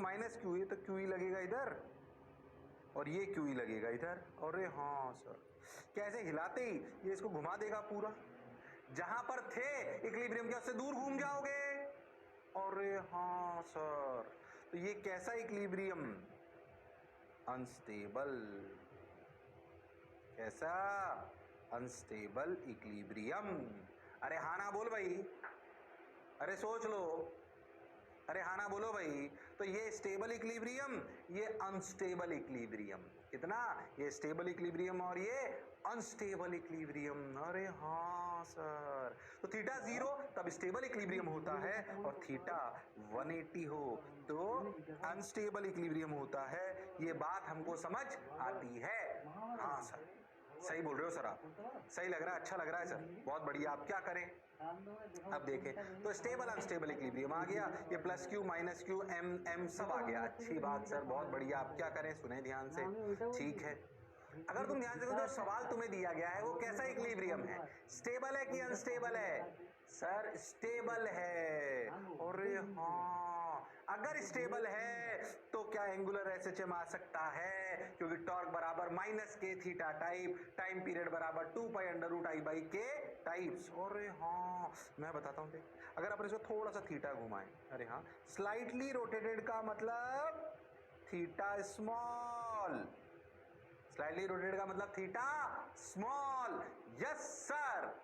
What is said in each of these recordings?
Minus Q, ये तो Q ही लगेगा इधर और ये क्यू ही लगेगा इधर। अरे हाँ सर, कैसे हिलाते ही ये इसको घुमा देगा पूरा, जहां पर थे इक्विलिब्रियम के उससे दूर घूम जाओगे। अरे हाँ सर, तो ये कैसा इक्विलिब्रियम? अनस्टेबल। कैसा? Unstable equilibrium. अरे हाँ ना बोल भाई, अरे सोच लो, अरे हाँ ना बोलो भाई। तो ये स्टेबल इक्विलिब्रियम, ये अनस्टेबल इक्विलिब्रियम। कितना? ये स्टेबल इक्विलिब्रियम और ये अनस्टेबल इक्विलिब्रियम। अरे हाँ सर, तो थीटा 0 तब स्टेबल इक्विलिब्रियम होता है और थीटा 180 हो तो अनस्टेबल इक्विलिब्रियम होता है। ये बात हमको समझ आती है? हाँ सर, सही बोल रहे हो सर आप, सही लग रहा है, अच्छा लग रहा है सर, बहुत बढ़िया। आप क्या करें अब देखें तो स्टेबल अनस्टेबल इक्विलिब्रियम आ गया, ये plus Q minus Q M M सब आ गया। अच्छी बात सर, बहुत बढ़िया। आप क्या करें, सुने ध्यान से, ठीक है। अगर तुम ध्यान से देखो तो सवाल तुम्हें दिया गया है वो कैसा इक्विलिब्रियम है, स्टेबल है कि अनस्टेबल है? सर स्टेबल है। अरे हाँ, अगर स्टेबल है तो क्या एंगुलर एसएचएम आ सकता है, क्योंकि टॉर्क बराबर minus K theta type, time period बराबर 2 pi under root I by K types. अरे हाँ, मैं बताता हूँ देख, अगर अपन इसको थोड़ा सा थीटा घुमाएं, अरे हाँ, स्लाइटली रोटेटेड का मतलब थीटा स्मॉल, स्लाइटली रोटेटेड का मतलब theta small. Yes sir,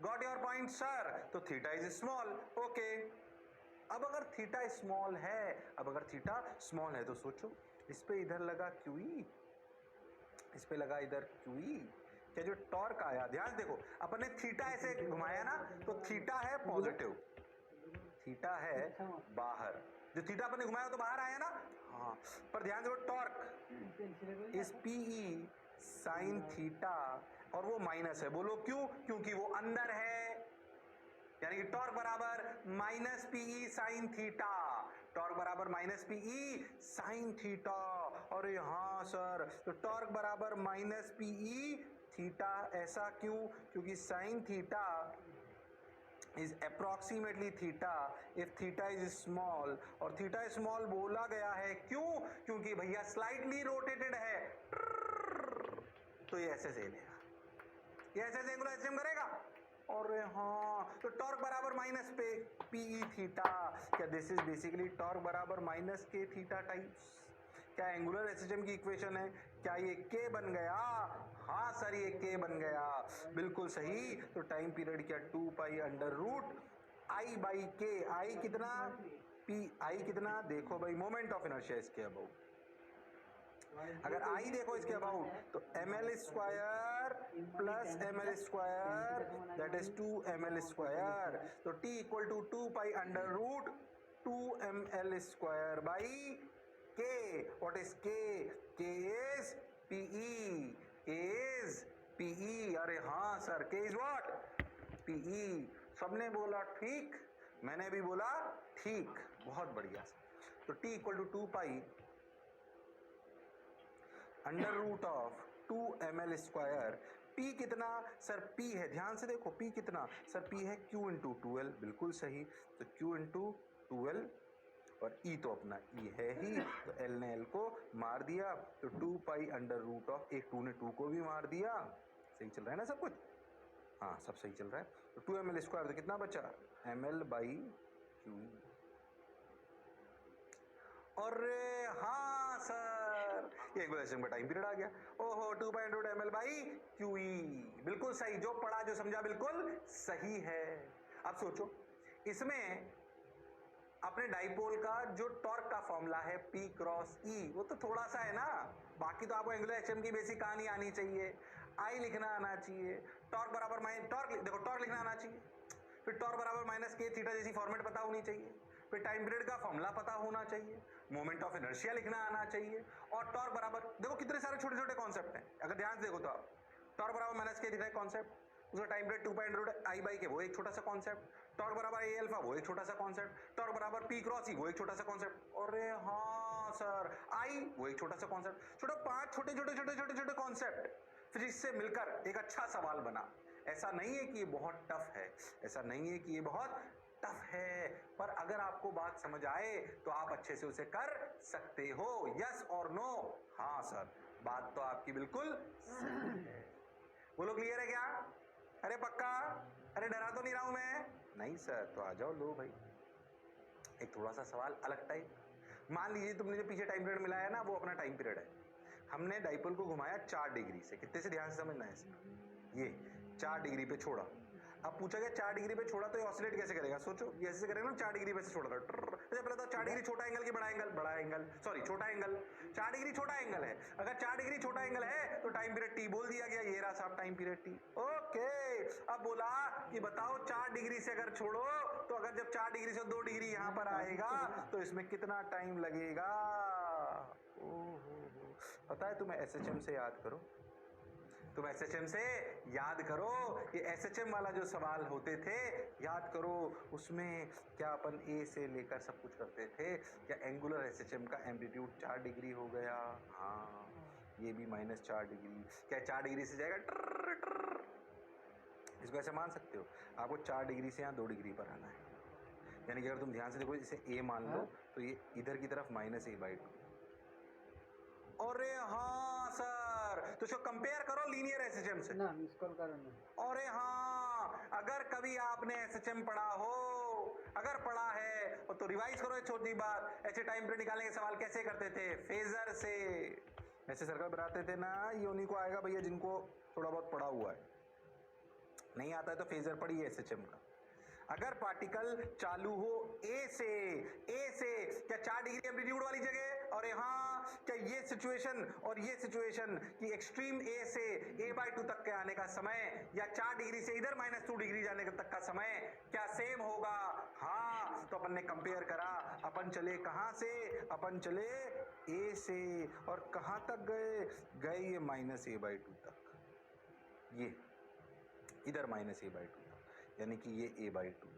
got your point sir. तो थीटा इज स्मॉल, ओके। अब अगर थीटा स्मॉल है, अब अगर थीटा स्मॉल है तो सोचो, इस पे इधर लगा क्यूई, इस पे लगा इधर क्यूई, क्या जो टॉर्क आया, ध्यान देखो, अपन ने थीटा ऐसे घुमाया ना, तो थीटा है पॉजिटिव, थीटा है बाहर, जो थीटा अपन ने घुमाया तो बाहर आया ना, हाँ। पर ध्यान देखो, टॉर्क इस पीई साइन थीटा और वो माइनस है, बोलो क्यों? क्योंकि वो अंदर है, यानी कि टॉर्क बराबर minus PE sine theta, torque बराबर माइनस पीई साइन थीटा। अरे हाँ सर, तो टॉर्क बराबर माइनस पीई थीटा, ऐसा क्यों? क्योंकि sine theta is approximately theta if theta is small, और थीटा स्मॉल बोला गया है क्यों? क्योंकि भैया स्लाइटली रोटेटेड है, तो ये ऐसे से लेगा, ये ऐसे से एंगुलर एसएचएम करेगा। और हाँ, तो टॉर्क बराबर माइनस पे पीई थीटा, क्या दिस इज बेसिकली टॉर्क बराबर माइनस के थीटा टाइप्स? क्या एंगुलर एसएचएम की इक्वेशन है? क्या ये के बन गया? हाँ सर, ये के बन गया, बिल्कुल सही। तो टाइम पीरियड क्या, 2 pi under root I by K, I कितना, पी आई कितना, देखो भाई मोमेंट ऑफ इनर्शिया इसके अबाउट, अगर आई देखो इसके अबाउट तो M L square plus M L square that is 2 M L square, तो T equal to 2 pi under root 2 M L square by K. What is K? K is PE, K is PE. अरे हाँ sir, के is what? PE. सबने बोला ठीक, मैंने भी बोला ठीक, बहुत बढ़िया। तो T equal to 2 pi under root of 2 ml square, P कितना सर? P है, ध्यान से देखो, P कितना सर? P है Q इंटू 12, बिल्कुल सही। तो Q इंटू 12 और E तो अपना E है ही, तो L ने L को मार दिया, तो 2 पाई अंडर रूट ऑफ, एक 2 ने 2 को भी मार दिया। सही चल रहा है ना सब कुछ? हाँ सब सही चल रहा है। तो 2 ml स्क्वायर तो कितना बचा? ml by Q। और हाँ सर, ये एंगुलर का टाइम पीरियड आ गया। ओहो, 2 pi under M L by QE, बिल्कुल सही, जो पढ़ा जो समझा बिल्कुल सही है। अब सोचो, इसमें अपने डाइपोल का जो टॉर्क का फॉर्मूला है P क्रॉस E, वो तो थोड़ा सा है ना, बाकी तो आपको एंगुलर एचएम की बेसिक कहानी आनी चाहिए, I लिखना आना चाहिए, टॉर्क बराबर माइनस टॉर्क, देखो टॉर्क लिखना आना चाहिए, फिर टॉर्क बराबर माइनस के थीटा जैसी फॉर्मेट पता होनी चाहिए, फिर टाइम पीरियड का फॉर्मूला पता होना चाहिए, मोमेंट ऑफ इनर्शिया लिखना आना चाहिए, और टॉर्क बराबर, देखो कितने सारे छोटे छोटे कॉन्सेप्ट हैं, अगर ध्यान से देखो तो आप, टॉर्क बराबर माइनस के थीटा कॉन्सेप्ट, उसका time period 2 pi under root I by K, वो एक छोटा सा कॉन्सेप्ट, टॉर्क बराबर ए अल्फा, वो एक छोटा सा कॉन्सेप्ट, टॉर्क बराबर पी क्रॉस ई, वो एक छोटा सा कॉन्सेप्ट, अरे हाँ सर, आई वो एक छोटा सा कॉन्सेप्ट, छोटा 5 छोटे छोटे छोटे छोटे छोटे कॉन्सेप्ट, फिर इससे मिलकर एक अच्छा सवाल बना। ऐसा नहीं है कि ये बहुत टफ है, ऐसा नहीं है कि ये बहुत टफ है, पर अगर आपको बात समझ आए तो आप अच्छे से उसे कर सकते हो। यस और नो? हाँ सर, बात तो आपकी बिल्कुल सही है। बोलो क्लियर है क्या? अरे पक्का? अरे डरा तो नहीं रहा हूं मैं? नहीं सर, तो आ जाओ, लो भाई एक थोड़ा सा सवाल अलग टाइप। मान लीजिए तुमने जो पीछे टाइम पीरियड मिलाया ना, वो अपना टाइम पीरियड है। हमने डाइपोल को घुमाया 4 डिग्री से। कितने से, ध्यान से समझना है इसमें। ये 4 डिग्री पे छोड़ा। अब पूछा गया 4 डिग्री पे छोड़ा तो ये ऑसिलेट कैसे करेगा? सोचो, ये ऐसे करेगा ना, 4 डिग्री पे से छोड़ा था। अच्छा पहले तो 4 डिग्री छोटा एंगल की बड़ा एंगल? बड़ा एंगल, सॉरी छोटा एंगल। 4 डिग्री छोटा एंगल है। अगर 4 डिग्री छोटा एंगल है तो टाइम पीरियड टी बोल दिया गया। ये रहा साहब टाइम पीरियड टी। ओके, अब बोला कि बताओ 4 डिग्री से अगर छोड़ो तो अगर जब 4 डिग्री से 2 डिग्री यहां पर आएगा तो इसमें कितना टाइम लगेगा? ओहो, पता है तुम्हें एसएचएम से याद करो, तुम एसएचएम से याद करो। ये एसएचएम वाला जो सवाल होते थे याद करो, उसमें क्या अपन ए से लेकर सब कुछ करते थे। क्या एंगुलर एसएचएम का एम्पलीट्यूड 4 डिग्री हो गया? हाँ, ये भी -4 डिग्री। क्या 4 डिग्री से जाएगा ट्र ट्र? इसको ऐसे मान सकते हो, आपको 4 डिग्री से यहाँ 2 डिग्री पर आना है। यानी कि अगर तुम ध्यान से देखो, इसे ए मान लो तो ये इधर की तरफ -a/2। अरे हाँ सर, तो इसको कंपेयर करो लीनियर एसएचएम से ना मिस कॉल करो ना। अरे हाँ, अगर कभी आपने एसएचएम पढ़ा हो, अगर पढ़ा है तो रिवाइज करो। एक छोटी बात, ऐसे टाइम पीरियड निकालने के सवाल कैसे करते थे? फेजर से। ऐसे सर्कल बनाते थे ना, ये उन्हीं को आएगा भैया जिनको थोड़ा बहुत पढ़ा हुआ है। नहीं आता है तो फेजर पढ़िए एसएचएम का। अगर पार्टिकल चालू हो ए से क्या 4 डिग्री एम्पलीट्यूड वाली जगह? और हाँ, क्या ये सिचुएशन और ये सिचुएशन कि एक्सट्रीम ए से a/2 तक के आने का समय या 4 डिग्री से इधर -2 डिग्री जाने तक का समय क्या सेम होगा? हाँ, तो अपन ने कंपेयर करा। अपन चले कहां से? अपन चले ए से, और कहां तक गए? गए ये -a/2 तक, ये इधर -a/2 तक, यानी कि ये a/2।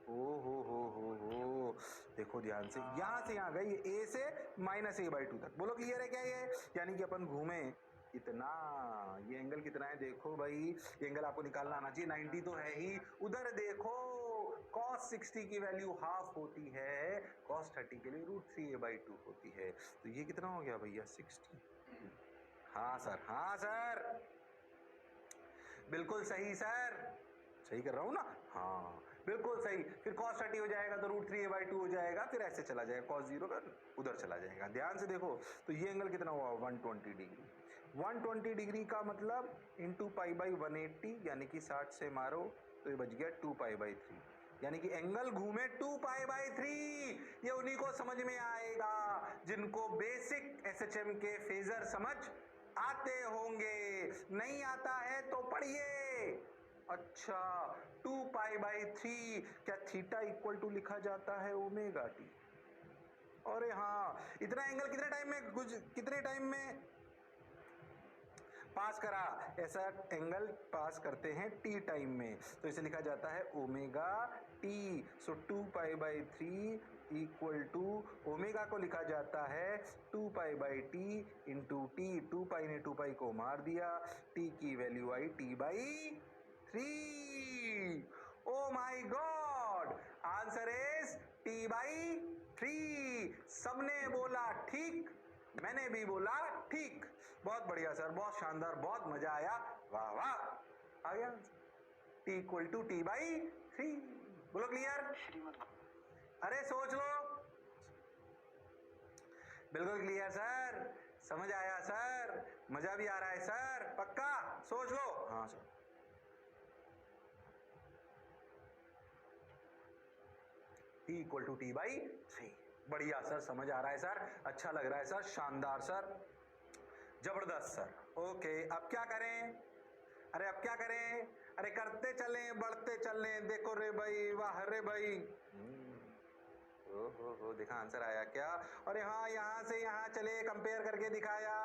ओ हो, देखो ध्यान से, यहां से यहां गए, ये a से -a/2 तक। बोलो क्लियर है क्या ये? यानी कि अपन घूमे इतना। ये एंगल कितना है देखो भाई, ये एंगल आपको निकालना आना चाहिए। 90 तो है ही। उधर देखो, cos 60 की वैल्यू हाफ होती है, cos 30 के लिए √3a/2 होती है। तो ये कितना हो गया भैया? 60। हाँ सर, हाँ सर, बिल्कुल सही सर, सही कर रहा हूं ना? हाँ बिल्कुल सही। फिर cos 30 हो जाएगा तो √3a/2 हो जाएगा, फिर ऐसे चला जाएगा, cos 0 का उधर चला जाएगा। ध्यान से देखो, तो ये एंगल कितना हुआ? 120 डिग्री। 120 डिग्री का मतलब इंटू π/180, यानी कि 60 से मारो तो ये बच गया 2π/3, यानी कि एंगल घूमे 2π/3। ये उन्हीं को समझ में आएगा जिनको बेसिक एसएचएम के फेजर समझ आते होंगे। नहीं आता है तो पढ़िए। अच्छा, 2π/3, क्या थीटा इक्वल टू लिखा जाता है ω/t? अरे हाँ, इतना एंगल कितने टाइम में कितने टाइम में पास करा? ऐसा एंगल पास करते हैं टी टाइम में, तो इसे लिखा जाता है ω/t। So 2π/3 equal to omega को लिखा जाता है 2π/t इंटू टी। 2π ने 2π को मार दिया, t की value I t/3। Oh my God, answer is t/3। सबने बोला ठीक, मैंने भी बोला ठीक। बहुत बढ़िया सर, बहुत शानदार, बहुत मजा आया, वाह वाह। आ गया t इक्वल टू t/3। बोलो क्लियर? अरे सोच लो। बिल्कुल क्लियर सर, समझ आया सर, मजा भी आ रहा है सर, पक्का? सोच लो। हाँ sir, t equal to t/3। बढ़िया सर, समझ आ रहा है सर, अच्छा लग रहा है सर, शानदार सर, जबरदस्त सर। ओके, अब क्या करें? अरे अब क्या करें? अरे करते चलें, बढ़ते चलें। देखो रे भाई, वाह रे भाई। हो, देखा आंसर आया क्या? अरे हाँ, यहाँ से यहाँ चले, कंपेयर करके दिखाया।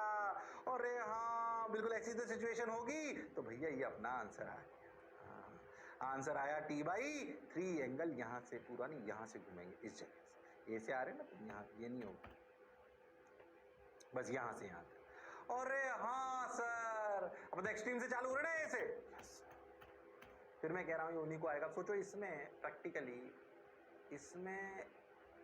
अरे हाँ, बिल्कुल ऐसी तो सिचुएशन होगी तो भैया ये अपना आंसर आ गया। हाँ, आंसर आया t/3। एंगल यहाँ से पूरा नहीं, यहाँ से घूमेंगे इस जगह से, ए से आ रहे ना, तो यहाँ ये नहीं होगा, बस यहाँ से यहाँ। अरे हाँ सर, अब तो एक्सट्रीम से चालू हो रहे ना ऐसे। फिर मैं कह रहा हूँ ये उन्हीं को आएगा। सोचो इसमें प्रैक्टिकली इसमें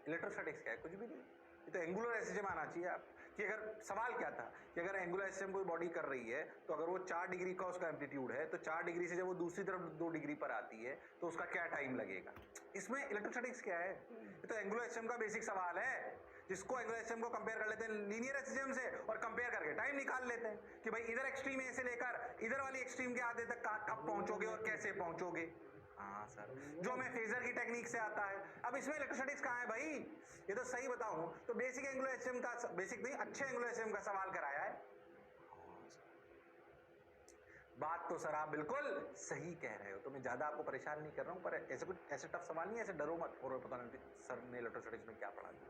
इलेक्ट्रोस्टैटिक्स क्या है? कुछ भी नहीं। ये तो एंगुलर एसएचएम आना चाहिए आप, कि अगर सवाल क्या था कि अगर एंगुलर एसएचएम कोई बॉडी कर रही है तो अगर वो 4 डिग्री का उसका एम्पलीट्यूड है तो 4 डिग्री से जब वो दूसरी तरफ 2 डिग्री पर आती है तो उसका क्या टाइम लगेगा। इसमें इलेक्ट्रोस्टैटिक्स क्या है? ये तो एंगुलर एसएचएम का बेसिक सवाल है, जिसको एंगुलर एसएचएम को कंपेयर कर लेते हैं लीनियर एसएचएम से और कंपेयर करके टाइम निकाल लेते हैं कि भाई इधर एक्सट्रीम ए से लेकर इधर वाली एक्सट्रीम के आधे तक कब पहुंचोगे और कैसे पहुंचोगे। हाँ सर, जो हमें फेजर की टेक्निक से आता है। अब इसमें इलेक्ट्रोस्टैटिक्स कहाँ है भाई? ये तो सही बताऊं तो बेसिक एंगुलर एसएचएम का, बेसिक नहीं अच्छे एंगुलर एसएचएम का सवाल कराया है। बात तो सर आप बिल्कुल सही कह रहे हो, तो मैं ज्यादा आपको परेशान नहीं कर रहा हूं, पर ऐसे कुछ ऐसे टफ सवाल नहीं, ऐसे डरो मत और पता नहीं सर ने इलेक्ट्रोस्टैटिक्स में क्या पढ़ा दिया।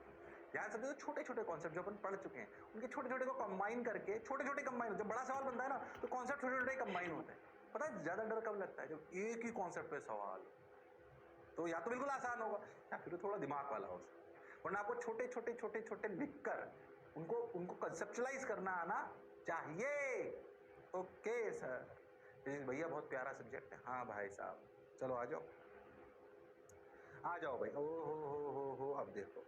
ध्यान से छोटे छोटे कॉन्सेप्ट जो अपन पढ़ चुके हैं उनके छोटे छोटे को कंबाइन करके, छोटे छोटे कंबाइन, जब बड़ा सवाल बनता है ना तो कॉन्सेप्ट छोटे छोटे कंबाइन होते हैं। पता है ज्यादा डर कब लगता है? जब एक ही कॉन्सेप्ट पे सवाल तो या तो बिल्कुल आसान होगा या फिर थोड़ा दिमाग वाला हो, वरना आपको छोटे छोटे छोटे छोटे लिखकर उनको उनको कंसेप्चुलाइज करना आना चाहिए। ओके सर, भैया बहुत प्यारा सब्जेक्ट है। हाँ भाई साहब, चलो आ जाओ आ जाओ भाई। ओ हो अब देखो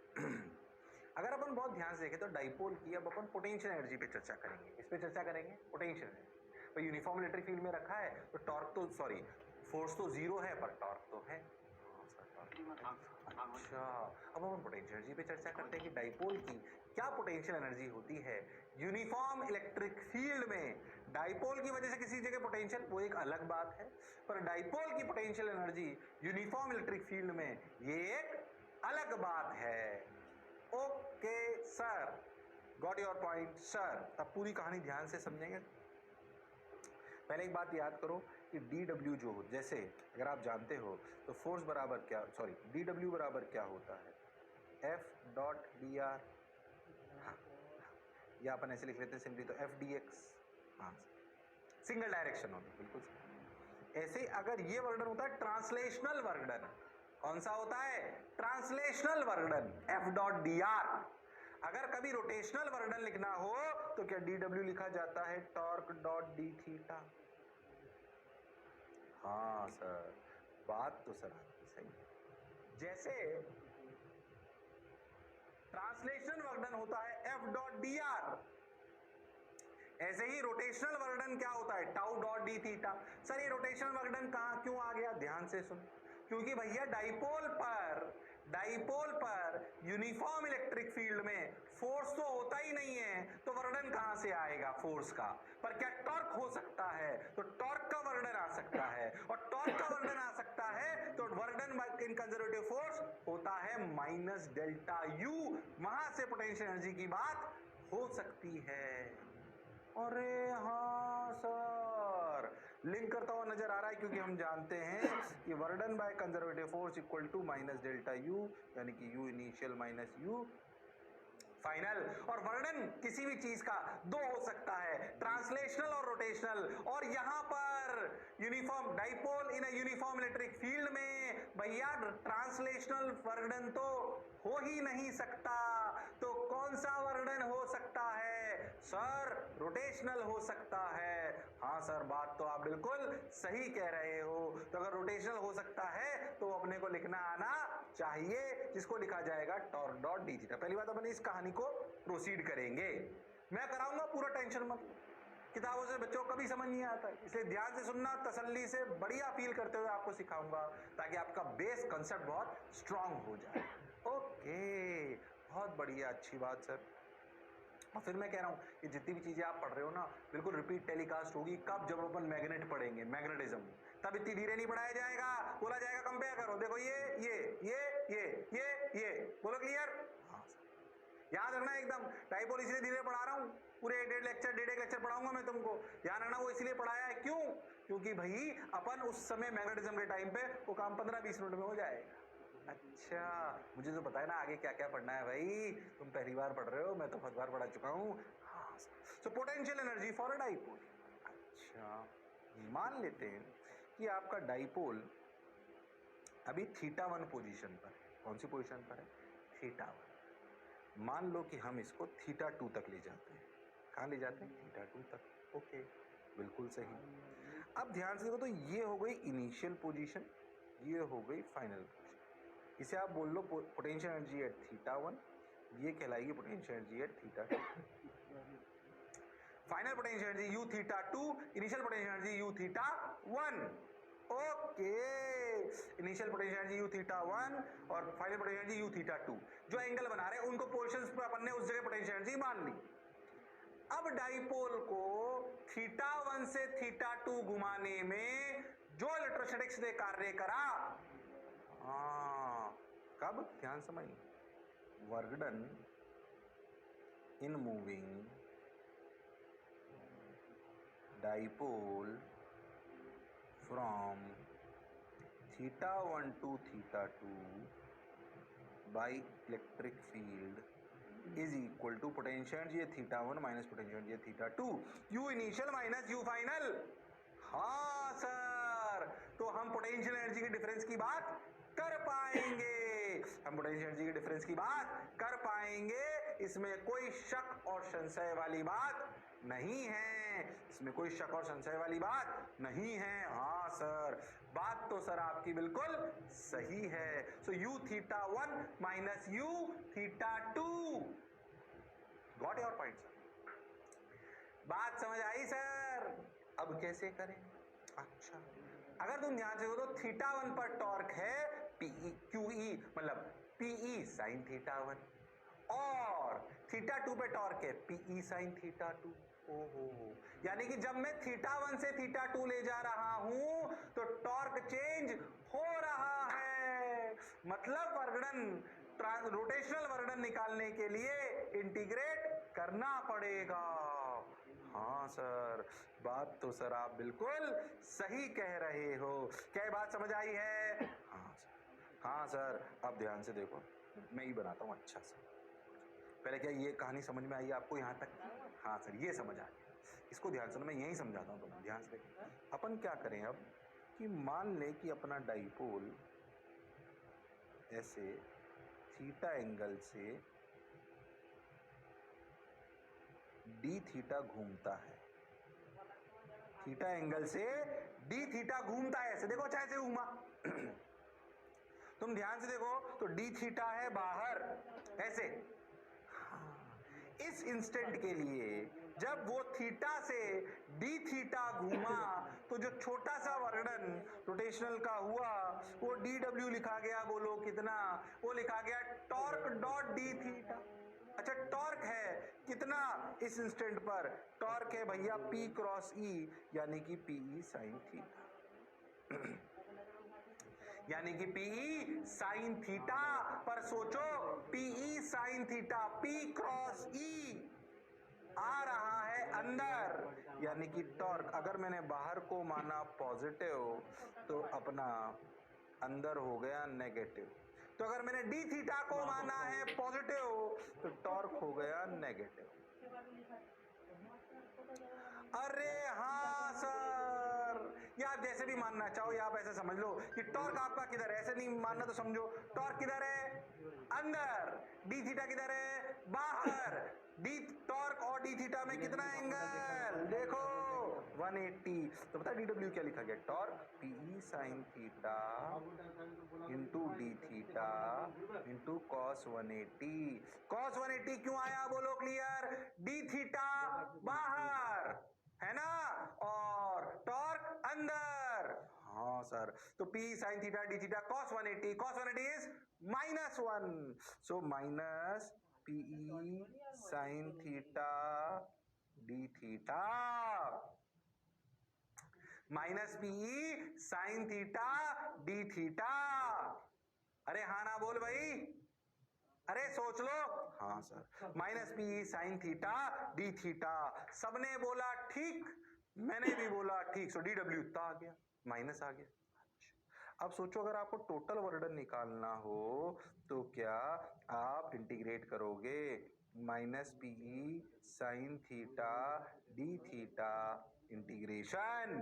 अगर अपन बहुत ध्यान से देखें तो डाइपोल की अब अपन पोटेंशियल एनर्जी पे चर्चा करेंगे। इस पे चर्चा करेंगे पोटेंशियल एनर्जी। तो यूनिफॉर्म इलेक्ट्रिक फील्ड में रखा है तो टॉर्क तो सॉरी फोर्स तो जीरो है पर टॉर्क तो है। अच्छा, अब हम पोटेंशियल एनर्जी पे चर्चा करते हैं कि डाइपोल की क्या पोटेंशियल एनर्जी होती है यूनिफॉर्म इलेक्ट्रिक फील्ड में। डाइपोल की वजह से किसी जगह पोटेंशियल, वो एक अलग बात है, पर डाइपोल की potential energy uniform electric field में ये एक अलग बात है। Okay sir, got your point sir. अब पूरी कहानी ध्यान से समझेंगे। पहले एक बात याद करो कि DW जो हो, जैसे अगर आप जानते हो तो फोर्स बराबर क्या, सॉरी DW बराबर क्या होता है, F.dr। हाँ, या अपन ऐसे लिख लेते हैं सिंपली तो FdX। हाँ, सिंगल डायरेक्शन होता है, बिल्कुल। ऐसे अगर ये वर्क डन होता है ट्रांसलेशनल वर्क डन। कौन सा होता है? Translational work done, F.dr। अगर कभी रोटेशनल वर्क डन लिखना हो तो क्या DW लिखा जाता है टॉर्क डॉट डी थीटा। हाँ सर, बात तो सर आपकी सही है। जैसे ट्रांसलेशन वर्क डन होता है F.dr, ऐसे ही रोटेशनल वर्क डन क्या होता है tau dot D theta. Sir ये रोटेशनल वर्क डन कहां क्यों आ गया? ध्यान से सुन, क्योंकि भैया डाइपोल पर यूनिफॉर्म इलेक्ट्रिक फील्ड में फोर्स तो होता ही नहीं है तो वर्डन कहां से आएगा फोर्स का। पर क्या टॉर्क हो सकता है? तो टॉर्क का वर्डन आ सकता है, और टॉर्क का वर्डन आ सकता है तो वर्डन इन कंजर्वेटिव फोर्स होता है माइनस डेल्टा यू। वहां से पोटेंशियल एनर्जी की बात हो सकती है। अरे हाँ सर, लिंक करता हुआ नजर आ रहा है, क्योंकि हम जानते हैं कि work done by conservative force equal to minus delta U, यानी कि U initial minus U final. और वर्णन किसी भी चीज का दो हो सकता है, ट्रांसलेशनल और रोटेशनल। और यहां पर uniform dipole in uniform electric field में भैया ट्रांसलेशनल वर्णन तो हो ही नहीं सकता। तो कौन सा वर्णन हो सकता है सर? रोटेशनल हो सकता है। हाँ सर, बात तो आप बिल्कुल सही कह रहे हो। तो अगर रोटेशनल हो सकता है तो अपने को लिखना आना चाहिए, जिसको लिखा जाएगा टॉर्क डॉट डी थीटा। पहली बात अपन इस कहानी को प्रोसीड करेंगे, मैं कराऊंगा, पूरा टेंशन मत लो। किताबों से बच्चों को कभी समझ नहीं आता, इसलिए ध्यान से सुनना, तसल्ली से बढ़िया फील करते हुए आपको सिखाऊंगा, ताकि आपका बेस कंसेप्ट बहुत स्ट्रांग हो जाए। ओके, बहुत बढ़िया, अच्छी बात सर। और फिर मैं कह रहा हूं कि जितनी भी चीजें आप पढ़ रहे हो ना, बिल्कुल रिपीट टेलीकास्ट होगी। कब? जब अपन मैग्नेट पढ़ेंगे, मैग्नेटिज्म, तब इतनी धीरे नहीं पढ़ाया जाएगा। बोला जाएगा कंपेयर करो, देखो ये बोलो क्लियर। हाँ, याद रखना एकदम। डाइपोल इसलिए धीरे पढ़ा रहा हूं, पूरे डेढ़ एक लेक्चर पढ़ाऊंगा मैं तुमको। ध्यान रखना, वो इसलिए पढ़ाया है, क्यों? क्योंकि भाई अपन उस समय मैग्नेटिज्म के टाइम पे वो काम 15-20 मिनट में हो जाएगा। अच्छा, मुझे तो पता है ना आगे क्या क्या पढ़ना है भाई, तुम पहली बार पढ़ रहे हो, मैं तो बहुत बार पढ़ा चुका हूँ। हाँ, so potential energy for a dipole. अच्छा, मान लेते हैं कि आपका डाइपोल अभी θ1 पोजीशन पर है। कौन सी पोजीशन पर है? θ1। मान लो कि हम इसको θ2 तक ले जाते हैं। कहाँ ले जाते हैं? θ2 तक। ओके, बिल्कुल सही। अब ध्यान से देखो, तो ये हो गई इनिशियल पोजीशन, ये हो गई फाइनल पोजीशन। इसे आप बोल लो पोटेंशियल एनर्जी एट थीटा 1, ये कहलाएगी potential energy at theta 2। Final potential energy U theta 2, initial potential energy U theta 1। Okay, initial potential energy U theta 1 और final potential energy U theta 2। जो angle बना रहे हैं उनको पोजीशंस पे अपन ने उस जगह पोटेंशियल एनर्जी मान ली। अब डाइपोल को थीटा 1 से थीटा 2 घुमाने में जो इलेक्ट्रोस्टैटिक्स ने कार्य करा, कब, ध्यान समझिए, work done in moving dipole from theta 1 to theta 2 by electric field is equal to potential energy theta 1 minus potential energy theta 2, U initial minus U final. हाँ सर, तो हम पोटेंशियल एनर्जी के डिफरेंस की बात कर पाएंगे, हम potential energy के डिफरेंस की बात कर पाएंगे, इसमें कोई शक और संशय वाली बात नहीं है, इसमें कोई शक और संशय वाली बात नहीं है। हाँ सर, बात तो सर आपकी बिल्कुल सही है। So you theta 1 minus you theta 2, got your point sir, बात समझ आई सर? अब कैसे करें? अच्छा, अगर तुम ध्यान से हो तो थीटा 1 पर टॉर्क है पीई क्यूई, मतलब पीई साइन थीटा 1, और थीटा 2 पे टॉर्क है पीई साइन थीटा 2। ओहो, यानी कि जब मैं थीटा 1 से थीटा 2 ले जा रहा हूं तो टॉर्क चेंज हो रहा है, मतलब वर्गडन, रोटेशनल वर्गडन निकालने के लिए इंटीग्रेट करना पड़ेगा। हाँ सर, बात तो सर आप बिल्कुल सही कह रहे हो। क्या ये बात समझ आई है? हाँ सर, हाँ सर, अब ध्यान से देखो, मैं ही बनाता हूँ अच्छा से। पहले क्या ये कहानी समझ में आई आपको यहाँ तक? हाँ सर, ये समझ आ गया। इसको ध्यान से, मैं यही समझाता हूँ, तो ध्यान से देखो। अपन क्या करें अब कि मान ले कि अपना डाइपोल ऐसे थीटा एंगल से डी थीटा घूमता है, थीटा एंगल से डी थीटा घूमता है, ऐसे देखो, चाहे से घूमा तुम ध्यान से देखो तो डी थीटा है बाहर, ऐसे। इस इंस्टेंट के लिए जब वो थीटा से डी थीटा घूमा तो जो छोटा सा वर्गडन रोटेशनल का हुआ वो डी डब्ल्यू लिखा गया, बोलो कितना? वो लिखा गया टॉर्क डॉट डी थीटा। अच्छा, टॉर्क है कितना इस इंस्टेंट पर? टॉर्क है भैया P क्रॉस E, यानी कि PE साइन थीटा यानी कि PE साइन थीटा पर सोचो, PE sine theta P cross E आ रहा है अंदर, यानी कि टॉर्क अगर मैंने बाहर को माना पॉजिटिव तो अपना अंदर हो गया नेगेटिव, तो अगर मैंने डी थीटा को माना है पॉजिटिव तो टॉर्क हो गया नेगेटिव। अरे हाँ सर, या आप जैसे भी मानना चाहो, या आप ऐसे समझ लो कि टॉर्क आपका किधर है, ऐसे नहीं मानना तो समझो टॉर्क किधर है? अंदर। डी थीटा किधर है? बाहर। डी टॉर्क और डी थीटा में कितना एंगल? देखो 180। तो पता डी डब्ल्यू क्या लिखा गया? Torque PE sine theta into D theta into cos 180। Cos 180 क्यों आया बोलो क्लियर? डी थीटा बाहर है ना, और टॉर्क अंदर। हाँ सर, तो P sin theta D theta cos 180, cos 180 is -1, so minus PE sin theta D theta minus PE sin theta D theta. अरे हाँ ना बोल भाई, अरे सोच लो। हाँ sir, minus PE sine theta D theta, सबने बोला ठीक, मैंने भी बोला ठीक, सो DW इतना आ गया, माइनस आ गया। अब सोचो अगर आपको टोटल वर्डन निकालना हो तो क्या आप इंटीग्रेट करोगे? Minus PE sine theta D theta integration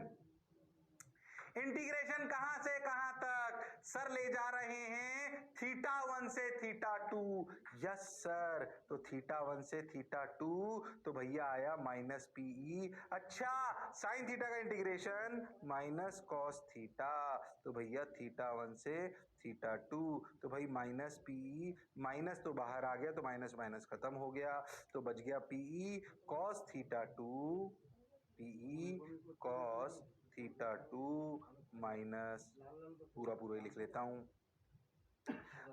integration कहां से कहां तक सर ले जा रहे हैं, θ1 से θ2। यस सर, तो θ1 से θ2 तो भैया आया माइनस पीई। अच्छा, साइन थीटा का इंटीग्रेशन माइनस कॉस थीटा, तो भैया θ1 से θ2 तो भाई माइनस पीई, माइनस तो बाहर आ गया तो माइनस माइनस खत्म हो गया, तो बच गया PE cos θ2, PE cos θ2 minus, पूरा पूरा ही लिख लेता हूं,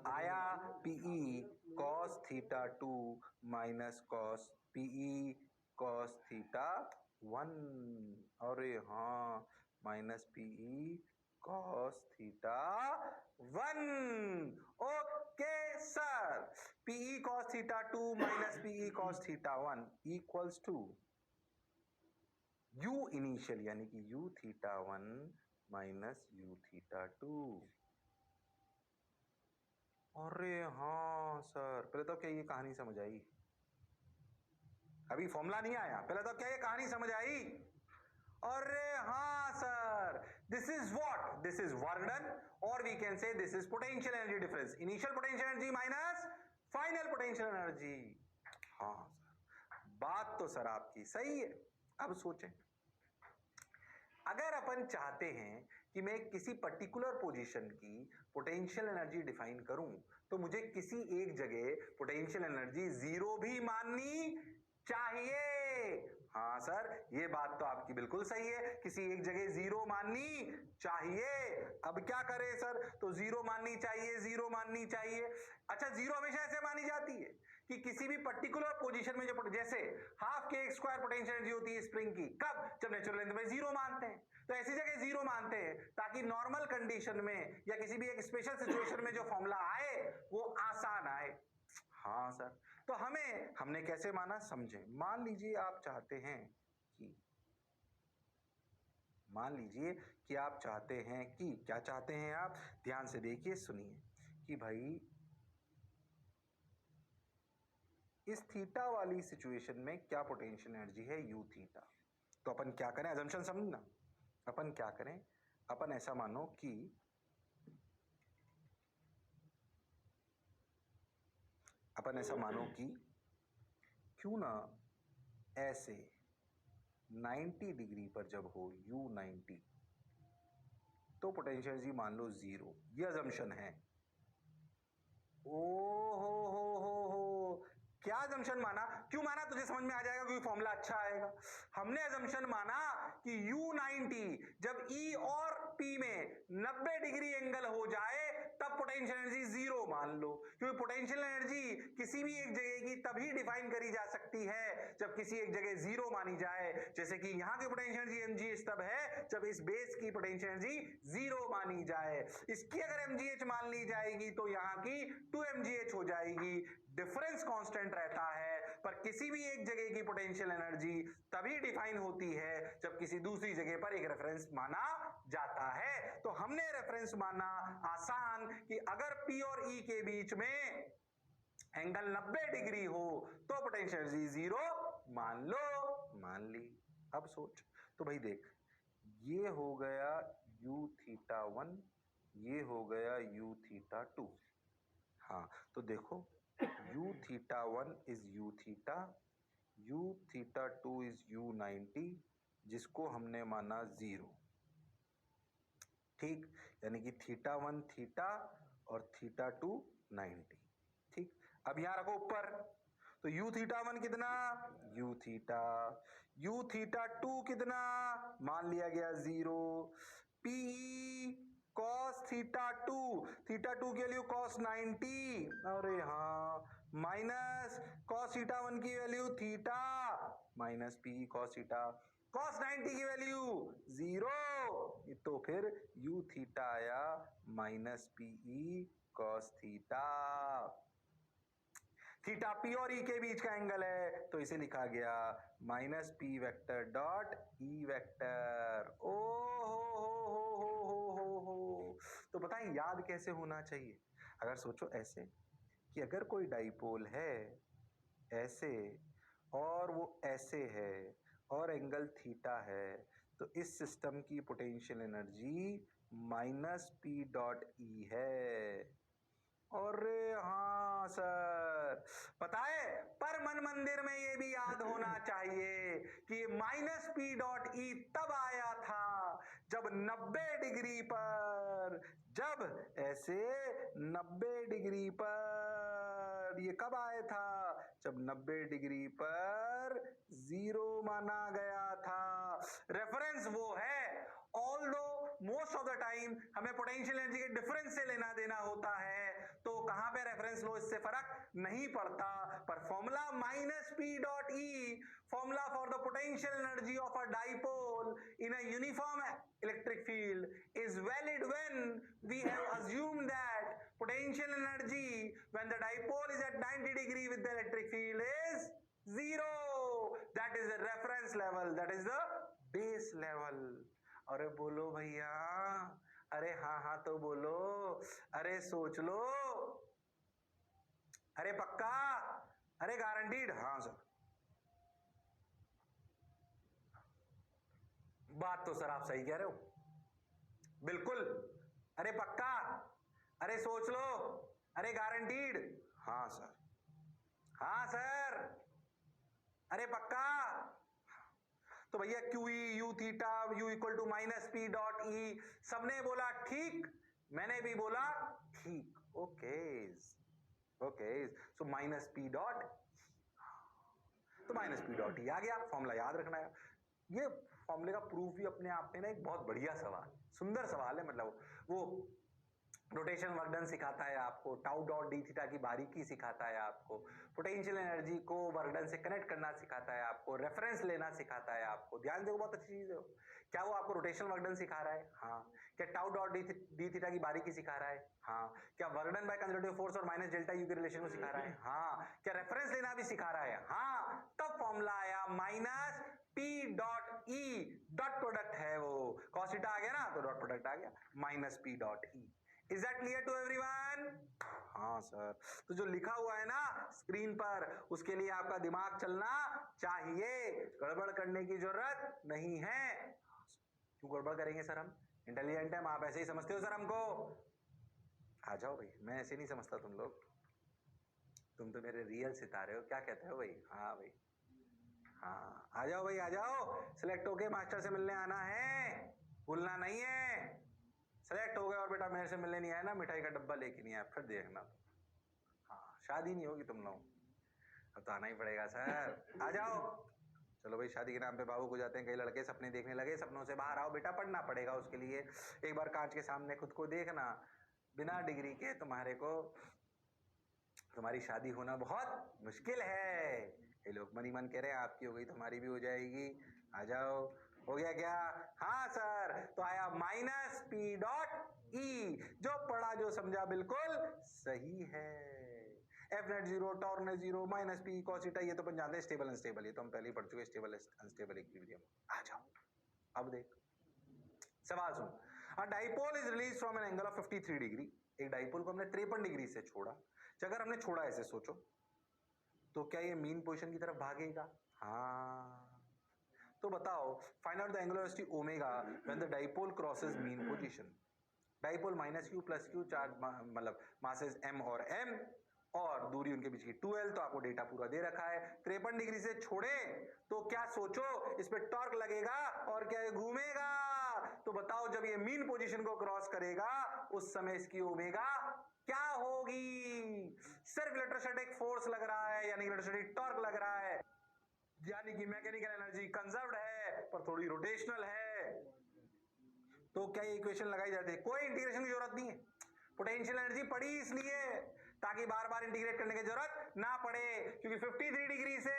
आया PE cos θ2 minus cos PE cos θ1। अरे हाँ, minus PE cos θ1। Okay sir, PE cos θ2 minus PE cos θ1 equals to u initial यानी कि u θ1 माइनस u θ2। अरे हाँ सर, पहले तो क्या ये कहानी समझ आई? अभी फॉर्मूला नहीं आया, पहले तो क्या ये कहानी समझ आई? अरे हाँ sir, this is what, this is work done, और we can say this is potential energy difference, initial potential energy minus final potential energy. हाँ सर, बात तो सर आपकी सही है। अब सोचें, अगर अपन चाहते हैं कि मैं किसी पर्टिकुलर पोजीशन की पोटेंशियल एनर्जी डिफाइन करूं, तो मुझे किसी एक जगह पोटेंशियल एनर्जी जीरो भी माननी चाहिए। हाँ सर, ये बात तो आपकी बिल्कुल सही है, किसी एक जगह जीरो माननी चाहिए। अब क्या करें सर, तो जीरो माननी चाहिए, जीरो माननी चाहिए। अच्छा, जीरो हमेशा ऐसे मानी जाती है कि किसी भी पर्टिकुलर पोजीशन में जो, जैसे हाफ के स्क्वायर पोटेंशियल एनर्जी होती है स्प्रिंग की, कब? जब नेचुरल लेंथ में जीरो मानते हैं, तो ऐसी जगह जीरो मानते हैं ताकि नॉर्मल कंडीशन में या किसी भी एक स्पेशल सिचुएशन में जो फॉर्मूला आए वो आसान आए। हाँ सर, तो हमने कैसे माना समझें। मान लीजिए आप चाहते हैं कि, मान लीजिए कि आप चाहते हैं कि, क्या चाहते हैं आप, ध्यान से देखिए सुनिए, कि भाई इस थीटा वाली सिचुएशन में क्या पोटेंशियल एनर्जी है, यू थीटा। तो अपन क्या करें, अजम्पशन समझना, अपन क्या करें, अपन ऐसा मानो कि क्यों ना ऐसे 90 डिग्री पर जब हो u 90 तो पोटेंशियल एनर्जी मान लो जीरो, ये अजम्पशन है। ओ हो, क्या अजम्पशन माना, क्यों माना तुझे समझ में आ जाएगा क्योंकि फॉर्मूला अच्छा आएगा। हमने अजम्पशन माना कि u90 जब E और P में 90 डिग्री एंगल हो जाए तब पोटेंशियल एनर्जी जीरो मान लो, क्योंकि पोटेंशियल एनर्जी किसी भी एक जगह की तभी डिफाइन करी जा सकती है जब किसी एक जगह जीरो मानी जाए। जैसे कि यहां की पोटेंशियल एनर्जी mgh तब है जब इस बेस की पोटेंशियल एनर्जी जीरो मानी जाए। इसकी अगर mgh मान ली जाएगी तो यहां की 2mgh हो जाएगी। डिफरेंस कांस्टेंट रहता है, पर किसी भी एक जगह की पोटेंशियल एनर्जी तभी डिफाइन होती है जब किसी दूसरी जगह पर एक रेफरेंस माना जाता है। तो हमने रेफरेंस माना आसान कि अगर P और E के बीच में एंगल 90 डिग्री हो तो पोटेंशियल एनर्जी जीरो मान लो, मान ली। अब सोच, तो भाई देख, ये हो गया u θ1, ये हो गया u θ2। हाँ, तो देखो u θ1 is u theta, u θ2 is u90, जिसको हमने माना जीरो। ठीक, यानी कि θ1 थीटा और θ2 90। ठीक, अब यहां रखो ऊपर, तो u θ1 कितना, u थीटा, u θ2 कितना, मान लिया गया जीरो, Pe cos θ2, θ2 की वैल्यू cos 90, अरे हाँ, माइनस cos θ1 की value theta minus Pe cos θ, cos 90 की वैल्यू जीरो, तो फिर u थीटा आया minus Pe cos θ। Theta P और E के बीच का एंगल है तो इसे लिखा गया minus P vector dot E vector. ओ हो। तो बताएं याद कैसे होना चाहिए। अगर सोचो ऐसे कि अगर कोई डाइपोल है ऐसे और वो ऐसे है और एंगल थीटा है, तो इस सिस्टम की potential energy minus P dot ई है। अरे हाँ सर, पता है, पर मन मंदिर में ये भी याद होना चाहिए कि माइनस पी डॉट ई तब आया था जब 90 डिग्री पर, जब ऐसे 90 डिग्री पर, ये कब आया था? जब 90 डिग्री पर जीरो माना गया था। रेफरेंस वो है, although most of the time हमें पोटेंशियल एनर्जी के डिफरेंस से लेना देना होता है, तो कहां पे रेफरेंस लो इससे फर्क नहीं पड़ता। पर formula minus P dot E, formula for the potential energy of a dipole in a uniform electric field is valid when we have assumed that potential energy when the dipole is at 90 degree with the electric field is zero. That is the reference level, that is the base level. अरे बोलो भैया, अरे हाँ हाँ तो बोलो, अरे सोच लो, अरे पक्का, अरे गारंटीड? हाँ सर। बात तो सर आप सही कह रहे हो, बिल्कुल। अरे पक्का, अरे सोच लो, अरे गारंटीड? हाँ सर, हाँ सर, अरे पक्का। तो भैया Q E U theta U equal to minus P dot E, सबने बोला ठीक, मैंने भी बोला ठीक। Okay okay, so minus P dot, तो माइनस पी डॉट ई आ गया, फॉर्मूला याद रखना है। ये फॉर्मूले का प्रूफ भी अपने आप में ना एक बहुत बढ़िया सवाल, सुंदर सवाल है। मतलब वो रोटेशन वर्क डन सिखाता है आपको, टाउ डॉट डी थीटा की बारीकी सिखाता है आपको, पोटेंशियल एनर्जी को वर्क डन से कनेक्ट करना सिखाता है आपको, रेफरेंस लेना सिखाता है आपको। ध्यान देखो, बहुत अच्छी चीज है। क्या वो आपको रोटेशन वर्क डन सिखा रहा है? हाँ। क्या टाउ डॉट डी थीटा की बारीकी सिखा रहा है? हाँ। क्या work done by conservative force और माइनस डेल्टा यू के रिलेशन को सिखा रहा है? हाँ। क्या रेफरेंस लेना भी सिखा रहा है? हाँ। तब फॉर्मूला आया माइनस पी डॉट ई, डॉट प्रोडक्ट है वो, कॉस थीटा आ गया ना, तो डॉट प्रोडक्ट आ गया minus P dot E. Is that clear to everyone? हाँ सर। तो जो लिखा हुआ है ना स्क्रीन पर, उसके लिए आपका दिमाग चलना चाहिए, गड़बड़ करने की जरूरत नहीं है। क्यों गड़बड़ करेंगे सर? हम इंटेलिजेंट हैं, आप ऐसे ही समझते हो सर हमको? आ जाओ भाई, मैं ऐसे नहीं समझता तुम लोग, तुम तो मेरे रियल सितारे हो। क्या कहते हो भाई? हाँ भाई, हाँ आ जाओ भाई, आ जाओ। सिलेक्ट होके मास्टर से मिलने आना है, भूलना नहीं है। सेलेक्ट हो गए और बेटा मेरे से मिलने नहीं आया ना, मिठाई का डब्बा लेके नहीं आया, फिर देखना। हाँ, शादी नहीं होगी तुम लोग, अब तो आना ही पड़ेगा सर। आ जाओ, चलो भाई, शादी के नाम पे भावुक हो जाते हैं कई लड़के, सपने देखने लगे, सपनों से बाहर आओ बेटा, पढ़ना पड़ेगा उसके लिए। एक बार कांच के सामने खुद को देखना, बिना डिग्री के तुम्हारे को तुम्हारी शादी होना बहुत मुश्किल है। ये लोग मन ही मन कह रहे हैं आपकी हो गई, तुम्हारी भी हो जाएगी। आ जाओ, हो गया क्या? हाँ सर। तो आया माइनस पी डॉट ई, जो पढ़ा जो समझा बिल्कुल सही है। F net zero, torque net zero, minus P cos theta, ये तो अपन जानते हैं स्टेबल अनस्टेबल, ये तो हम पहले ही पढ़ चुके, स्टेबल अनस्टेबल इक्विलिब्रियम। आ जाओ, अब देख सवाल सुन। A dipole is release from an angle of 53 degree, एक डाइपोल को हमने 53 डिग्री से छोड़ा। अगर हमने छोड़ा ऐसे सोचो, तो क्या ये मीन पोजीशन की तरफ भागेगा? हाँ। तो बताओ, find out the angular velocity omega when the dipole crosses mean position. Dipole minus Q plus Q, charge मतलब मासेस m और m, और दूरी उनके बीच की 2l। तो आपको डेटा पूरा दे रखा है। 53 डिग्री से छोड़े तो क्या सोचो, इस पे टॉर्क लगेगा और क्या ये घूमेगा? तो बताओ, जब ये मीन पोजीशन को क्रॉस करेगा उस समय इसकी ओमेगा क्या होगी? सिर्फ इलेक्ट्रोस्टैटिक फोर्स लग रहा है, यानी इलेक्ट्रोस्टैटिक टॉर्क लग रहा है, यानी कि मैकेनिकल एनर्जी कंजर्व्ड है पर थोड़ी रोटेशनल है। तो क्या ये इक्वेशन लगाई जाती है? कोई इंटीग्रेशन की जरूरत नहीं है। पोटेंशियल एनर्जी पड़ी इसलिए ताकि बार बार इंटीग्रेट करने की जरूरत ना पड़े, क्योंकि 53 डिग्री से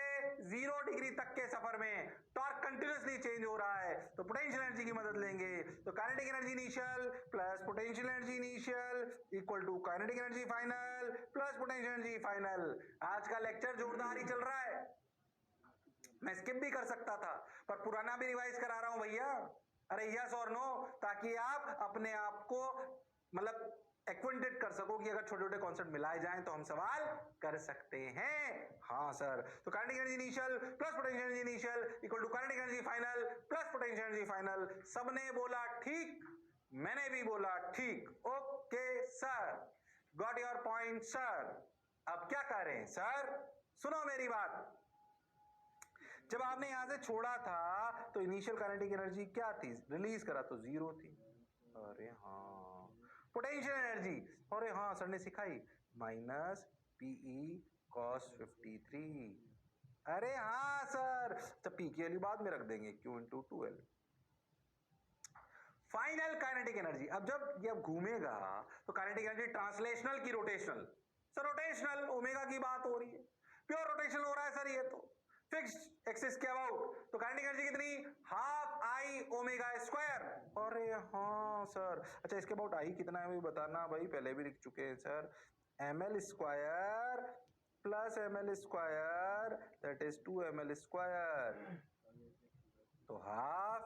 0 डिग्री तक के सफर में टॉर्क कंटिन्यूअसली चेंज हो रहा है, तो पोटेंशियल एनर्जी की मदद लेंगे। तो kinetic energy initial plus potential energy initial equal to kinetic energy final plus potential energy final. आज का लेक्चर जोरदार ही चल रहा है, मैं स्किप भी कर सकता था, पर पुराना भी रिवाइज करा रहा हूं भैया। अरे यस और नो, ताकि आप अपने आप को मतलब एक्विंटेड कर सको कि अगर छोटे छोटे कॉन्सेप्ट मिलाए जाएं तो हम सवाल कर सकते हैं। हाँ सर, तो kinetic energy initial plus potential energy initial equal to kinetic energy final plus potential energy final. सबने बोला ठीक, मैंने भी बोला ठीक। Okay sir, got your point sir. अब क्या कर रहे हैं सर, सुनो मेरी बात। जब आपने यहां से छोड़ा था तो इनिशियल काइनेटिक एनर्जी क्या थी, रिलीज करा तो 0 थी। अरे हाँ, पोटेंशियल एनर्जी, अरे हाँ सर ने सिखाई, माइनस पीई कॉस 53। अरे हाँ सर, तो पी की वैल्यू बाद में रख देंगे, Q into 2L। Final kinetic energy, अब जब ये घूमेगा तो काइनेटिक एनर्जी ट्रांसलेशनल की रोटेशनल। सर रोटेशनल, ओमेगा की बात हो रही है, प्योर रोटेशनल हो रहा है सर ये तो। फिक्स्ड एक्सिस के अबाउट, तो काइनेटिक एनर्जी कितनी, हाफ आई ओमेगा स्क्वायर। अरे हाँ सर, अच्छा इसके अबाउट आई कितना है भाई बताना, भाई पहले भी लिख चुके हैं sir, ml square plus ml square that is 2ml square, तो half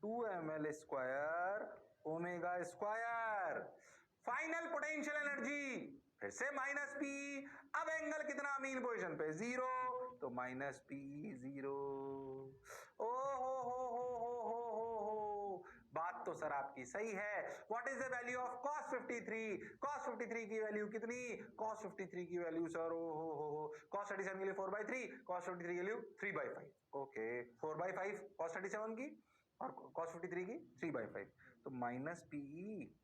2ml square omega square. Final potential energy फिर से माइनस पी, अब एंगल कितना मीन पोजीशन पे 0, तो माइनस पी 0। ओ हो, बात तो सर आपकी सही है। What is the value of cos 53? cos 53 की वैल्यू कितनी, cos 53 की वैल्यू सर ओ हो, cos 37 के लिए 4/3, cos 53 की वैल्यू 3/5। ओके, 4/5 cos 37 की और cos 53 की 3/5, तो माइनस पीई।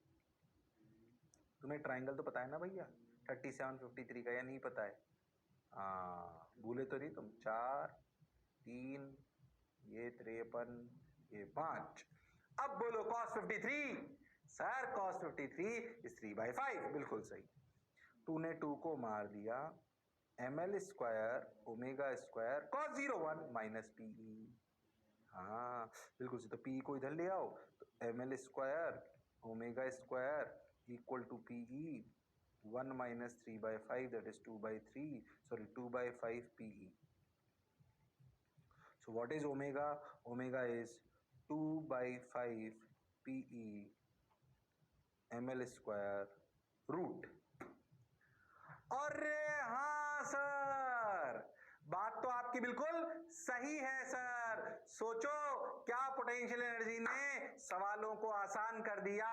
तुम्हें ट्राइंगल तो पता है ना भैया, 37 53 का, या नहीं पता है? भूले तो नहीं तुम, 4 3 ये 53 ये 5। अब बोलो cos 53, सर cos 53 इज 3/5, बिल्कुल सही। 2 ने 2 को मार दिया, ml square omega square cos 01 minus PE. हाँ बिल्कुल सही, तो पी को इधर ले आओ, तो ml square omega square equal to PE 1 minus 3/5, that is 2/3, sorry 2/5 PE. So what is omega? Omega is 2/5 PE ml square root। अरे हाँ सर, बात तो आपकी बिल्कुल सही है सर। सोचो, क्या पोटेंशियल एनर्जी ने सवालों को आसान कर दिया।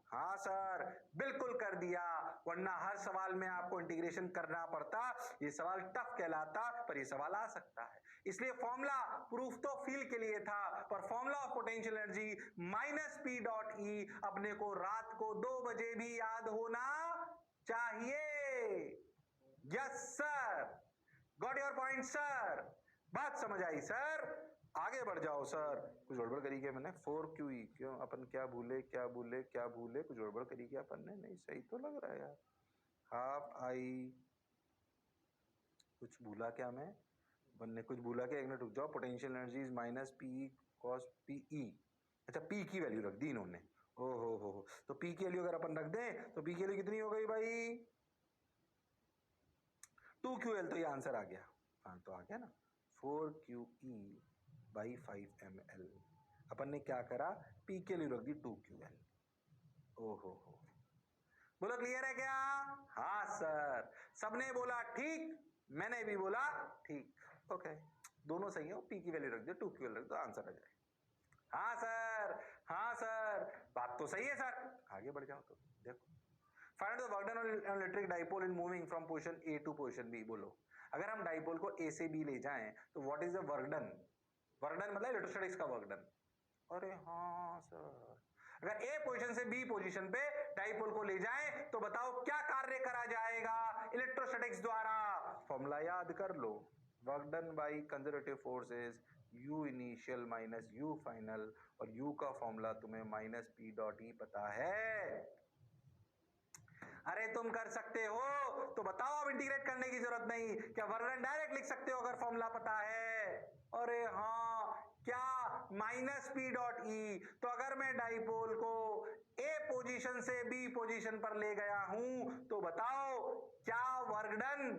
हाँ सर, बिल्कुल कर दिया, वरना हर सवाल में आपको इंटीग्रेशन करना पड़ता, ये सवाल टफ कहलाता, पर ये सवाल आ सकता है। इसलिए फॉर्मूला प्रूफ तो फील के लिए था, पर formula of potential energy minus P dot ई अपने को रात को 2 बजे भी याद होना चाहिए। Yes sir, got your point sir, बात समझ आई सर। आगे बढ़ जाओ सर, कुछ गड़बड़ करी क्या मैंने, 4QE क्यों, अपन क्या भूले क्या भूले क्या भूले, कुछ गड़बड़ करी क्या अपन ने, नहीं सही तो लग रहा है यार। हाफ आई, कुछ भूला क्या मैं, अपन ने कुछ भूला क्या, एक मिनट रुक जाओ। Potential energy is minus P cos PE, अच्छा पी की वैल्यू रख दी इन्होंने, ओ हो, तो पी की वैल्यू अगर अपन रख दें तो पी की वैल्यू कितनी हो गई भाई, 2QL, तो ये आंसर आ गया। हाँ तो आ गया ना, 4QE/5ml। अपन ने क्या करा, पी के लिए रख दी 2QL। ओहो हो, बोलो क्लियर है क्या? हाँ सर, सबने बोला ठीक, मैंने भी बोला ठीक। ओके, दोनों सही है, पी की वैल्यू रख दो 2QL रख दो, आंसर आ जाए। हाँ सर, हाँ सर, बात तो सही है सर। आगे बढ़ जाओ तो देखो, find the work done on electric dipole in moving from position A to position B. बोलो, अगर हम डाइपोल को ए से बी ले जाएं तो what is the work done? Work done मतलब इलेक्ट्रोस्टैटिक्स का वर्क डन। अरे हाँ सर, अगर ए पोजीशन से बी पोजीशन पे डाइपोल को ले जाएं तो बताओ क्या कार्य करा जाएगा इलेक्ट्रोस्टैटिक्स द्वारा? फॉर्मूला याद कर लो, work done by conservative forces U initial minus U final, और U का फॉर्मूला तुम्हें माइनस पी डॉट ई पता है। अरे तुम कर सकते हो तो बताओ, अब इंटीग्रेट करने की जरूरत नहीं, क्या वर्क डन डायरेक्ट लिख सकते हो अगर फॉर्मूला पता है? अरे हाँ, क्या माइनस पी डॉट ई, तो अगर मैं डाइपोल को ए पोजीशन से बी पोजीशन पर ले गया हूं तो बताओ क्या वर्क डन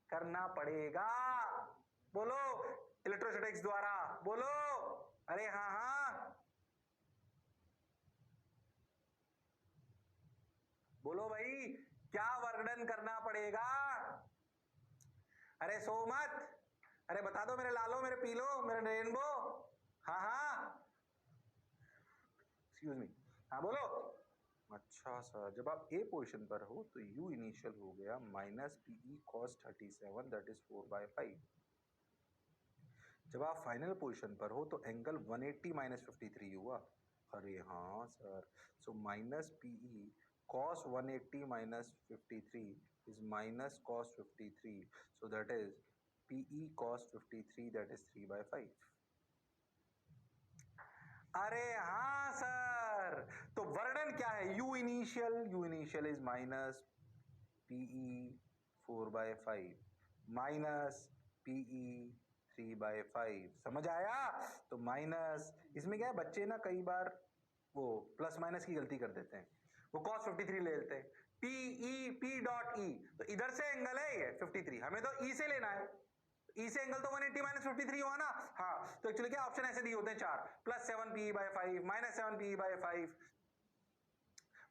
करना पड़ेगा? बोलो, इलेक्ट्रोस्टैटिक्स द्वारा बोलो। अरे हाँ हाँ बोलो भाई, क्या वर्णन करना पड़ेगा? अरे सो मत, अरे बता दो मेरे लालो, मेरे पीलो, मेरे रेनबो। हाँ हाँ, एक्सक्यूज मी, हाँ बोलो। अच्छा सर, जब आप ए पोजीशन पर हो तो यू इनिशियल हो गया minus PE cos 37 that is 4/5। जब आप फाइनल पोजीशन पर हो तो एंगल 180 माइनस 53 हुआ। अरे हाँ sir, so minus PE cos 180 minus 53 is minus cos 53, so that is PE cos 53 that is 3/5। अरे हाँ सर, तो वर्णन क्या है? U initial is minus PE 4/5 minus PE 3/5। समझ आया? तो माइनस, इसमें क्या है, बच्चे ना कई बार वो प्लस माइनस की गलती कर देते हैं, वो cos 53 ले लेते हैं, पीई पी डॉट ई, तो इधर से एंगल है ये 53, हमें तो ई से लेना है, ई से एंगल तो 180 माइनस 53 हुआ ना। हाँ, तो एक्चुअली क्या ऑप्शन ऐसे दिए होते हैं चार, +7 P by 5 -7 P by 5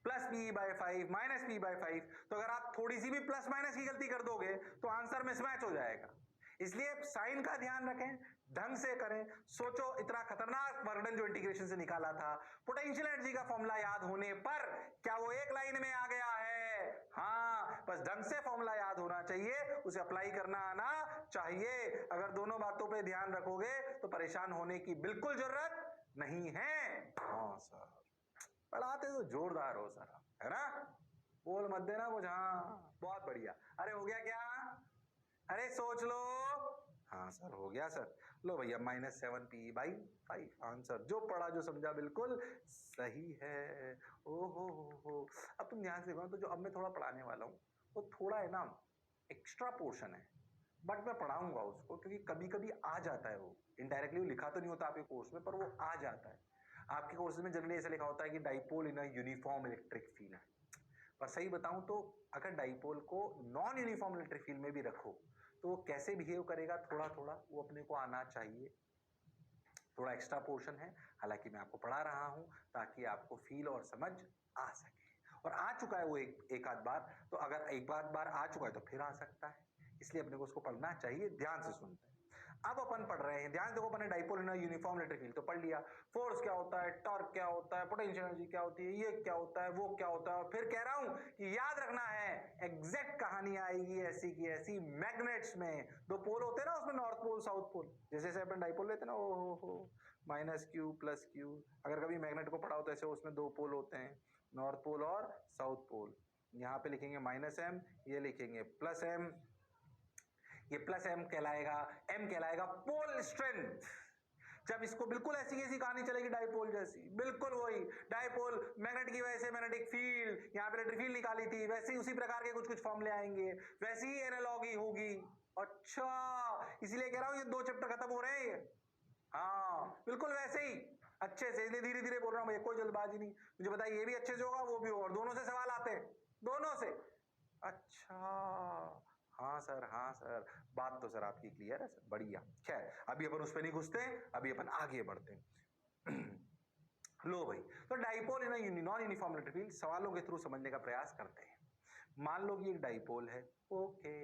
plus P by 5 minus P by 5। तो अगर आप थोड़ी सी भी प्लस माइनस की गलती कर दोगे तो आंसर मिसमैच हो जाएगा। इसलिए साइन का ध्यान रखें, ढंग से करें। सोचो, इतना खतरनाक वर्णन जो इंटीग्रेशन से निकाला था, पोटेंशियल एनर्जी का फॉर्मूला याद होने पर क्या वो एक लाइन में आ गया है? हाँ, बस ढंग से फॉर्मूला याद होना चाहिए, उसे अप्लाई करना आना चाहिए। अगर दोनों बातों पे ध्यान रखोगे तो परेशान होने की बिल्कुल जरूरत नहीं है। हाँ सर, पढ़ाते तो जोरदार हो सर, है ना? बोल मत देना कुछ। हाँ बहुत बढ़िया। अरे हो गया क्या? अरे सोच लो। हाँ सर हो गया सर। लो भैया, -7 पी बाई 5 आंसर। जो पढ़ा जो समझा बिल्कुल सही है। हो। अब तुम ध्यान से देखो, तो जो अब मैं थोड़ा पढ़ाने वाला हूँ वो थोड़ा है ना एक्स्ट्रा पोर्शन है, बट मैं पढ़ाऊंगा उसको, क्योंकि कभी कभी आ जाता है वो इनडायरेक्टली, लिखा तो नहीं होता आपके कोर्स में, पर वो आ जाता है। आपके कोर्स में जनरली ऐसा लिखा होता है कि dipole in a uniform electric field है, पर सही बताऊं तो अगर डाइपोल को नॉन यूनिफॉर्म इलेक्ट्रिक फील्ड में भी रखो तो वो कैसे बिहेव करेगा, थोड़ा थोड़ा वो अपने को आना चाहिए। थोड़ा एक्स्ट्रा पोर्शन है, हालांकि मैं आपको पढ़ा रहा हूं ताकि आपको फील और समझ आ सके। और आ चुका है वो एक आध बार, तो अगर एक बार आ चुका है तो फिर आ सकता है, इसलिए अपने को उसको पढ़ना चाहिए। ध्यान से सुनते हैं। अब अपन पढ़ रहे हैं, ध्यान देखो, अपन ने dipole in uniform electric field तो पढ़ लिया। फोर्स क्या होता है, टॉर्क क्या होता है, पोटेंशियल एनर्जी क्या होती है, ये क्या होता है, वो क्या होता है। और फिर कह रहा हूं कि याद रखना है, एग्जैक्ट कहानी आएगी ऐसी की ऐसी मैग्नेट्स में। दो पोल होते हैं ना उसमें, नॉर्थ पोल साउथ पोल, जैसे अपन डाइपोल लेते हैं ना, ओ हो -q + q। अगर कभी मैग्नेट को पढ़ा हो तो ऐसे उसमें दो पोल होते हैं, नॉर्थ पोल और साउथ पोल। यहाँ पे लिखेंगे -m, ये लिखेंगे +m। ये +m कहलाएगा, m कहलाएगा पोल स्ट्रेंथ। जब इसको बिल्कुल ऐसी कैसी कहानी चलेगी डाइपोल जैसी, बिल्कुल वही डाइपोल, मैग्नेट की वजह से मैग्नेटिक फील्ड, यहाँ पे इलेक्ट्रिक फील्ड निकाली थी, वैसे ही उसी प्रकार के कुछ फॉर्मूले आएंगे, वैसी ही एनालॉगी होगी। अच्छा, इसलिए कह रहा हूं ये 2 चैप्टर खत्म हो रहे हैं। हाँ बिल्कुल वैसे ही, अच्छे से, इसलिए धीरे धीरे बोल रहा हूँ, कोई जल्दबाजी नहीं। मुझे बताइए, ये भी अच्छे से होगा, वो भी होगा, और दोनों से सवाल आते हैं, दोनों से। अच्छा, हाँ सर, हाँ सर, बात तो सर आपकी क्लियर है सर, बढ़िया। खैर अभी अपन उस पर नहीं घुसते, अभी अपन आगे बढ़ते हैं। लो भाई, तो dipole in non uniform electric field सवालों के थ्रू समझने का प्रयास करते हैं। मान लो कि एक डाइपोल है, ओके।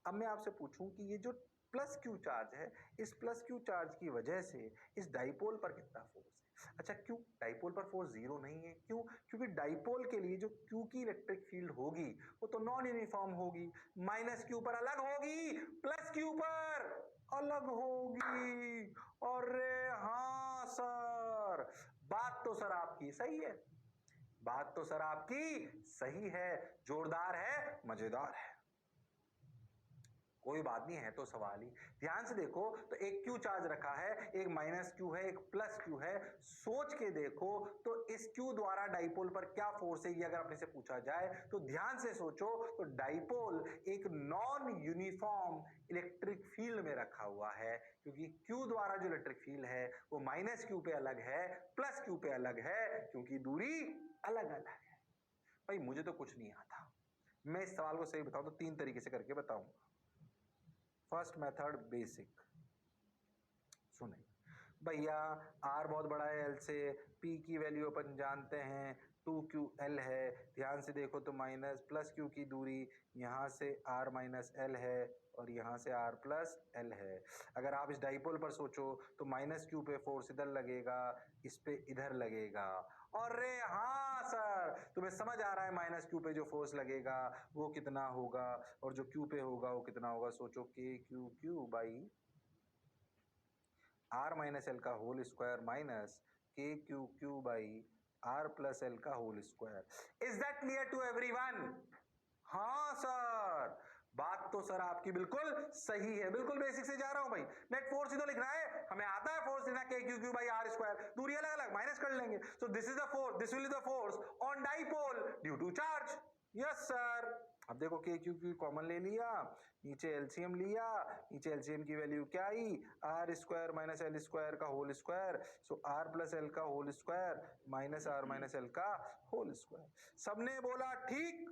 अब मैं आपसे पूछूं कि ये जो +q चार्ज है, इस +q चार्ज की वजह से इस डाइपोल पर कितना फोर्स है? अच्छा, क्यों डाइपोल पर फोर्स 0 नहीं है? क्यों? क्योंकि डाइपोल के लिए जो q की इलेक्ट्रिक फील्ड होगी वो तो नॉन यूनिफॉर्म होगी, -q पर अलग होगी, +q पर अलग होगी। अरे हाँ सर, बात तो सर आपकी सही है, बात तो सर आपकी सही है, जोरदार है, मजेदार है। कोई बात नहीं है तो सवाल ही। ध्यान से देखो, तो एक Q चार्ज रखा है, एक -Q है, एक +Q है। सोच के देखो तो इस Q द्वारा डाइपोल पर क्या फोर्स है, ये अगर अपने से पूछा जाए तो ध्यान से सोचो, तो डाइपोल एक नॉन यूनिफॉर्म इलेक्ट्रिक फील्ड में रखा हुआ है, क्योंकि Q द्वारा जो इलेक्ट्रिक फील्ड है वो -Q पे अलग है, +Q पे अलग है, क्योंकि दूरी अलग अलग है। भाई मुझे तो कुछ नहीं आता, मैं इस सवाल को सही बताऊं तो 3 तरीके से करके बताऊंगा। फर्स्ट मेथड बेसिक, सुने भैया, R बहुत बड़ा है L से, P की वैल्यू अपन जानते हैं 2QL है। ध्यान से देखो तो माइनस प्लस Q की दूरी यहाँ से R माइनस L है और यहाँ से R प्लस L है। अगर आप इस डाइपोल पर सोचो तो माइनस Q पे फोर्स इधर लगेगा, इस पे इधर लगेगा। और रे हाँ सर, तुम्हें समझ आ रहा है माइनस Q पे जो फोर्स लगेगा वो कितना होगा और जो Q पे होगा वो कितना होगा। सोचो KQQ by R minus L का whole square minus KQQ by R plus L का whole square. Is that clear to everyone? हाँ सर, बात तो सर आपकी बिल्कुल सही है। बिल्कुल बेसिक से जा रहा हूं भाई। नेट फोर्स ही तो लिखना है, हमें आता है फोर्स लिखना KQQ बाई R स्क्वायर, दूरी अलग अलग माइनस कर लेंगे। So this is the force, this will be the force on dipole due to charge. Yes sir. अब देखो KQQ कॉमन ले लिया, नीचे एलसीएम लिया, नीचे एलसीएम की वैल्यू क्या आई, R square minus L square का whole square. So R plus L का whole square minus R minus L का होल स्क्वायर। सबने बोला ठीक,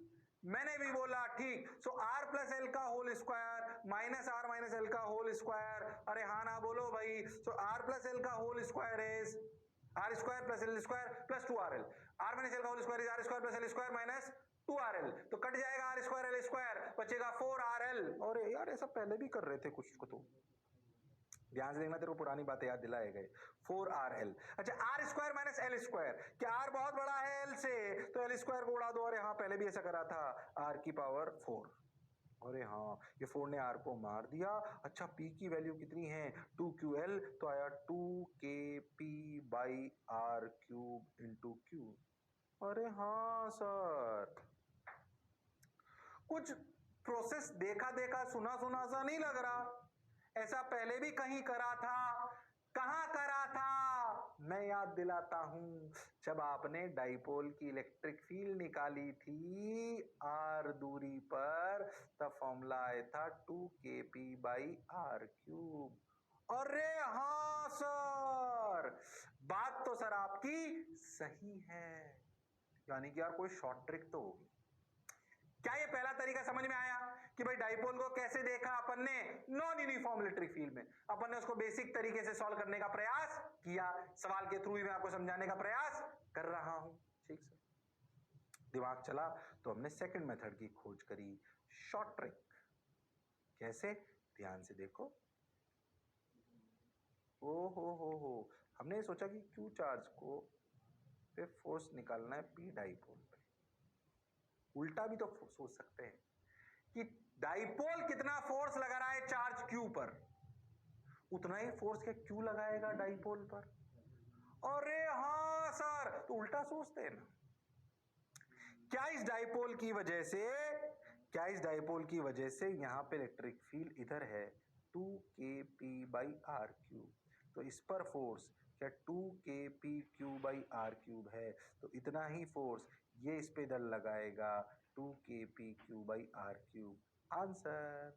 मैंने भी बोला ठीक। सो R प्लस एल का whole square minus R minus L का होल स्क्वायर। अरे हाँ ना बोलो भाई। सो R प्लस एल का whole square is R square plus L square plus 2RL। R minus L का whole square is R square plus L square minus 2RL। तो cut जाएगा R स्क्वायर एल स्क्वायर, बचेगा 4RL। और यार ऐसा पहले भी कर रहे थे कुछ को, तो ध्यान से देखना, तेरे को पुरानी बातें याद दिलाए गए। 4RL। अच्छा, R square minus L square, क्या R बहुत बड़ा है L से तो एल स्क्वायर को उड़ा दो। अरे हाँ, पहले भी ऐसा करा था, R की पावर 4। अरे हाँ, ये 4 ने R को मार दिया। अच्छा, P की वैल्यू कितनी है 2QL, तो आया 2KP by R cube into Q। अरे हाँ सर, कुछ प्रोसेस देखा देखा सुना सुना सा नहीं लग रहा? ऐसा पहले भी कहीं करा था। कहां करा था? मैं याद दिलाता हूं, जब आपने डाइपोल की इलेक्ट्रिक फील्ड निकाली थी R दूरी पर, तब फॉर्मूला आया था 2KP बाई R क्यूब। अरे हाँ सर, बात तो सर आपकी सही है। यानी कि यार कोई शॉर्ट ट्रिक तो होगी। क्या ये पहला तरीका समझ में आया कि भाई डाइपोल को कैसे देखा अपन ने? नॉन यूनिफॉर्म इलेक्ट्रिक फील्ड में अपन ने उसको बेसिक तरीके से सॉल्व करने का प्रयास किया। सवाल के थ्रू ही मैं आपको समझाने का प्रयास कर रहा हूं। ठीक सर, दिमाग चला तो हमने सेकंड मेथड की खोज करी, शॉर्ट ट्रिक। कैसे? ध्यान से देखो। ओ हो, हमने सोचा कि क्यू चार्ज को पे फोर्स निकालना है P डाइपोल पे। उल्टा भी तो सोच सकते हैं कि डाइपोल कितना फोर्स लगा रहा है चार्ज Q पर, उतना ही फोर्स के Q लगाएगा डाइपोल पर। अरे हाँ सर, तो उल्टा सोचते हैं ना। क्या इस डाइपोल की वजह से यहां पे इलेक्ट्रिक फील्ड इधर है 2KP बाई R क्यूब, तो इस पर फोर्स क्या 2KPQ बाई R क्यूब है, तो इतना ही फोर्स ये इस पे इधर लगाएगा 2KPQ by R cube. Answer.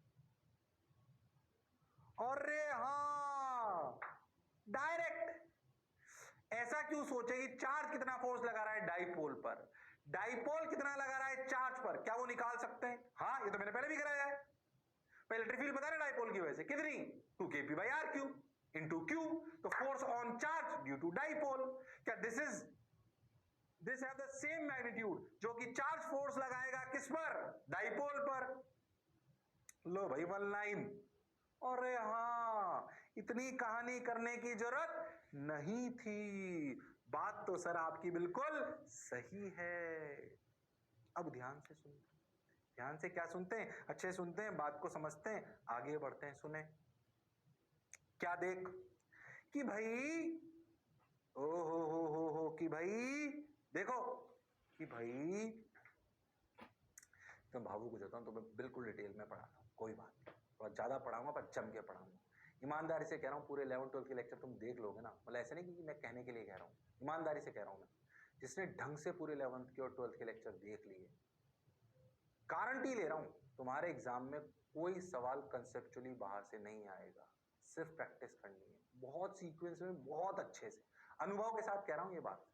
अरे हाँ, डायरेक्ट। ऐसा क्यों सोचे कि चार्ज कितना फोर्स लगा रहा है डाइपोल पर, डाइपोल कितना लगा रहा है चार्ज पर, क्या वो निकाल सकते हैं? हाँ, ये तो मैंने पहले भी कराया है। इलेक्ट्रिक फील्ड पता है डाइपोल की वजह से कितनी, 2KP by R cube into Q, तो force on charge due to dipole. क्या this have the same magnitude जो कि चार्ज फोर्स लगाएगा किस पर, डाइपोल पर। लो भाई, 1 लाइन। अरे हाँ, इतनी कहानी करने की जरूरत नहीं थी। बात तो सर आपकी बिल्कुल सही है। अब ध्यान से सुनते हैं। ध्यान से क्या सुनते हैं? अच्छे सुनते हैं, बात को समझते हैं, आगे बढ़ते हैं। सुने क्या देख कि भाई, ओ हो कि भाई देखो कि भाई, तो भावुक हो जाता हूं तो मैं बिल्कुल डिटेल में पढ़ाता हूं, कोई बात नहीं, थोड़ा ज्यादा पढ़ाऊंगा पर जम के पढ़ाऊंगा। ईमानदारी से कह रहा हूँ, पूरे 11th-12th के लेक्चर तुम देख लोगे ना, मतलब ऐसे नहीं कि मैं कहने के लिए कह रहा हूँ, ईमानदारी से कह रहा हूँ मैं, जिसने ढंग से पूरे 11th के और 12th के लेक्चर देख लिए, गारंटी ले रहा हूं तुम्हारे एग्जाम में कोई सवाल कंसेप्चुअली बाहर से नहीं आएगा। सिर्फ प्रैक्टिस करनी है, बहुत सीक्वेंस में, बहुत अच्छे से, अनुभव के साथ कह रहा हूं ये बात,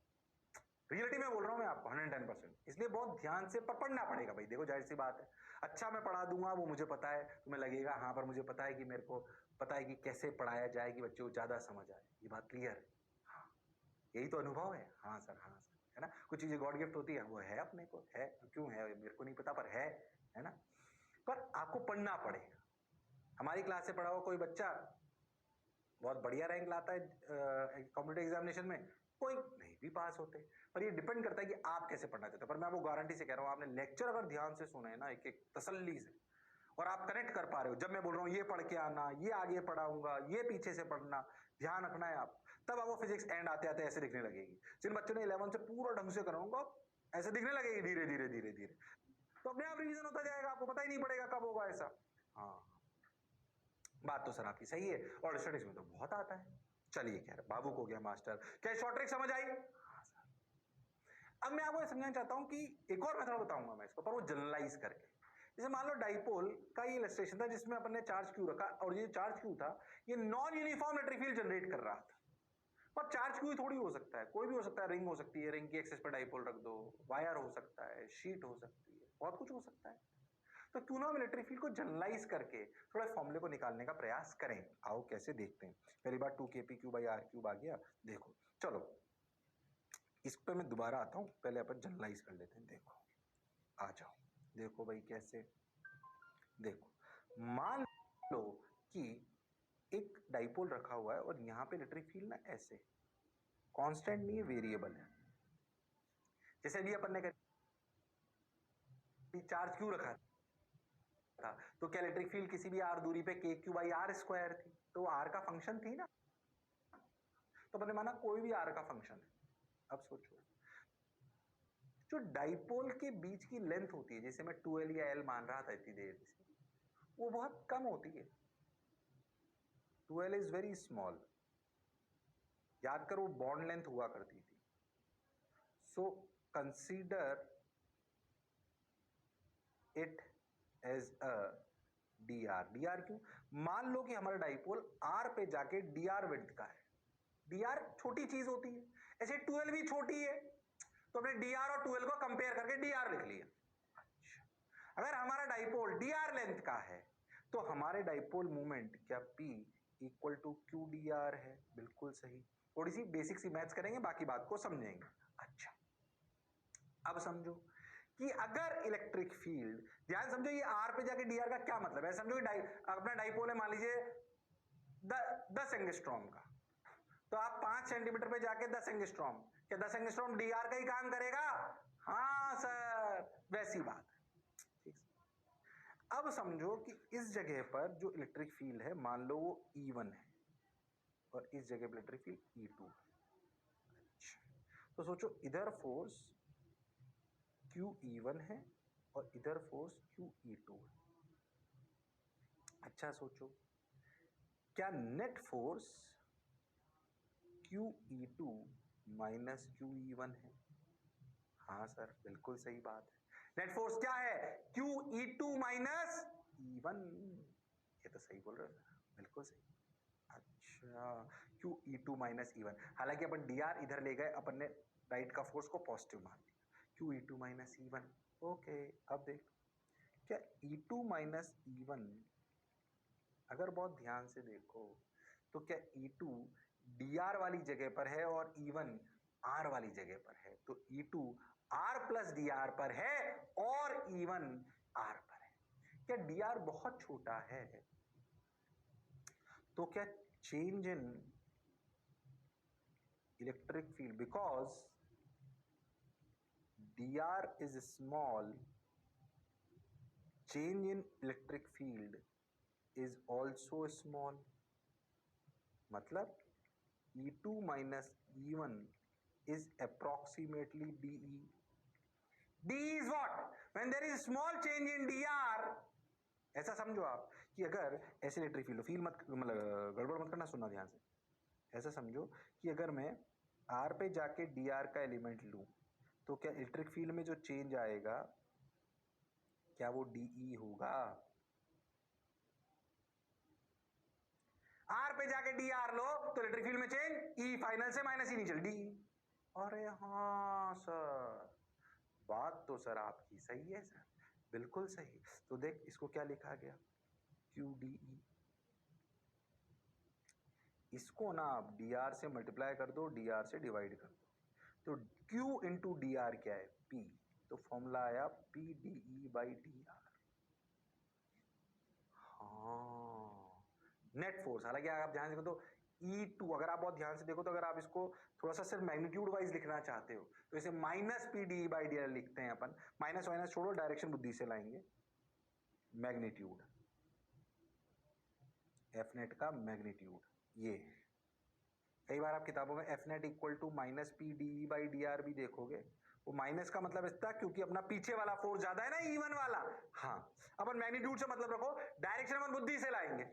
रियलिटी में बोल रहा हूं मैं आपको 110%। इसलिए बहुत ध्यान से पढ़ना पड़ेगा भाई। देखो जाहिर सी बात है, अच्छा मैं पढ़ा दूंगा वो मुझे पता है, तुम्हें लगेगा हाँ पर मुझे पता है कि मेरे को पता है कि कैसे पढ़ाया जाए कि बच्चों को ज्यादा समझ आए। ये बात क्लियर है? हाँ, यही तो अनुभव है। हाँ सर, हाँ सर। है ना। कुछ चीजें गॉड गिफ्ट होती है, वो है अपने को, है क्यों है मेरे को नहीं पता, पर है ना। पर आपको पढ़ना पड़ेगा। हमारी क्लास से पढ़ा हुआ कोई बच्चा बहुत बढ़िया रैंक लाता है कॉम्पिटिटिव एग्जामिनेशन में, कोई नहीं भी पास होते। पर ये डिपेंड करता है कि आप कैसे पढ़ना चाहते हो। पर मैं वो गारंटी से कह रहा हूं, आपने लेक्चर अगर ध्यान से सुने ना, एक एक तसल्ली से, और आप कनेक्ट कर पा रहे हो, जब मैं बोल रहा हूं ये पढ़ के आना, ये आगे पढ़ाऊंगा, ये पीछे से पढ़ना, ध्यान रखना है आप, तब आपको फिजिक्स एंड आते आते ऐसे दिखने लगेगी। जिन बच्चों ने 11 से पूरा ढंग से कराऊंगा, ऐसे दिखने लगेगी धीरे धीरे धीरे धीरे, तो अपने आप रिवीजन होता जाएगा, आपको पता ही नहीं पड़ेगा कब होगा ऐसा। हाँ, बात तो सर आपकी सही है, और स्टडीज में तो बहुत आता है। चलिए खैर, बाबू को गया मास्टर, क्या शॉर्ट ट्रिक समझ आई? हाँ सर। अब मैं आपको समझाना चाहता हूं कि एक और मेथड बताऊंगा मैं इसको, पर वो जनरलाइज करके। जैसे मान लो डाइपोल का ये इलस्ट्रेशन था जिसमें अपन ने चार्ज क्यू रखा, और ये चार्ज क्यू था, ये non uniform electric field generate कर रहा था। पर चार्ज क्यू थोड़ी हो सकता है, कोई भी हो सकता है, रिंग हो सकती है, रिंग की एक्सेस पर डाइपोल रख दो, वायर हो सकता है, शीट हो सकती है, बहुत कुछ हो सकता है। तो क्यों ना हम इलेक्ट्रिक फील्ड को जनरलाइज करके थोड़ा फॉर्मूले को निकालने का प्रयास करें। आओ कैसे देखते हैं। पहली बार 2kp/r³ आ गया, देखो चलो इस पे मैं दोबारा आता हूं, पहले अपन जनरलाइज कर लेते हैं। देखो आ जाओ, देखो भाई कैसे, देखो मान लो कि एक डाइपोल रखा हुआ है और यहां पे इलेक्ट्रिक फील्ड ना ऐसे कांस्टेंट नहीं है, वेरिएबल है। जैसे अभी अपन ने चार्ज क्यों रखा था, तो क्या इलेक्ट्रिक फील्ड किसी भी आर दूरी पे kq/r² थी, तो आर का फंक्शन थी ना, तो मैंने माना कोई भी आर का फंक्शन है। अब सोचो, जो डाइपोल के बीच की लेंथ होती है, जैसे मैं 2l या l मान रहा था इतनी देर से, वो बहुत कम होती है। 2l इज वेरी स्मॉल, याद करो बॉन्ड लेंथ हुआ करती थी। So consider it as a dr। dr क्यों? मान लो कि हमारा डाइपोल r पे जाके dr विड्थ का है। dr छोटी चीज होती है, ऐसे 2l भी छोटी है, तो हमने dr और 2l को कंपेयर करके dr लिख लिया। अच्छा, अगर हमारा डाइपोल dr लेंथ का है, तो हमारे डाइपोल मूवमेंट क्या p equal to Q dr है? बिल्कुल सही। थोड़ी सी बेसिक सी मैथ्स करेंगे, बाकी बात को समझेंगे। अच्छा, अब समझो कि अगर इलेक्ट्रिक फील्ड, ध्यान समझो, ये आर पे जाके डीआर का क्या मतलब है। समझो कि अपना डाइपोल है मान लीजिए 10 एंगस्ट्रॉम का, तो आप 5 सेंटीमीटर पे जाके 10 एंगस्ट्रॉम, क्या 10 एंगस्ट्रॉम डीआर का ही काम करेगा? हाँ सर, वैसी बात है। ठीक, अब समझो कि इस जगह पर जो इलेक्ट्रिक फील्ड है, मान लो वो E1 है, और इस जगह पर इलेक्ट्रिक फील्ड E2 है। अच्छा, तो सोचो इधर फोर्स QE1 है और इधर फोर्स QE2 है। अच्छा सोचो, क्या net force QE2 minus QE1 है? हाँ सर, बिल्कुल सही बात है। नेट फोर्स क्या है? QE2 minus E1। ये तो सही बोल रहे हो, बिल्कुल सही। अच्छा, QE2 माइनस E1, हालांकि अपन dr इधर ले गए, अपन ने राइट का फोर्स को पॉजिटिव मान लिया। QE2 minus E1, okay. अब देख, क्या E2 माइनस E1, अगर बहुत ध्यान से देखो तो क्या E2 dr वाली जगह पर है और E1 r वाली जगह पर है? तो E2 r प्लस dr पर है और E1 r पर है। क्या dr बहुत छोटा है? तो क्या change in electric field, because dr is small, change in electric field is also small। मतलब E2 minus E1 is approximately dE। dE is what? When there is small change in dr, ऐसा समझो आप कि अगर ऐसे electric field, field मत मतलब गड़बड़ मत करना, सुनना ध्यान से। ऐसा समझो कि अगर मैं r पे जाके dr का एलिमेंट लूं, तो क्या इलेक्ट्रिक फील्ड में जो चेंज आएगा, क्या वो dE होगा? r पे जाके dr लो तो इलेक्ट्रिक फील्ड में चेंज E फाइनल से माइनस इनिशियल dE। अरे हाँ सर, बात तो सर आपकी सही है सर, बिल्कुल सही। तो देख, इसको क्या लिखा गया? QDE। इसको ना आप dr से मल्टीप्लाई कर दो, dr से डिवाइड कर दो, तो Q इंटू डी आर क्या है? P। तो फॉर्मूला आया P DE by D are. हाँ, नेट फोर्स। हालांकि आप ध्यान से देखो तो E2, अगर आप बहुत ध्यान से देखो तो अगर आप इसको थोड़ा सा सिर्फ मैग्नीट्यूड वाइज लिखना चाहते हो तो इसे minus P D by D R लिखते हैं अपन। माइनस माइनस छोड़ो, डायरेक्शन बुद्धि से लाएंगे। मैग्नीट्यूड, एफ नेट का मैग्नीट्यूड ये। कई बार आप किताबों में F net equal to minus P D by D R भी देखोगे। वो माइनस का मतलब इसका क्योंकि अपना पीछे वाला फोर्स ज्यादा है ना, E1 वाला। हाँ, अपन मैग्नीट्यूड से मतलब रखो, डायरेक्शन अपन बुद्धि से लाएंगे।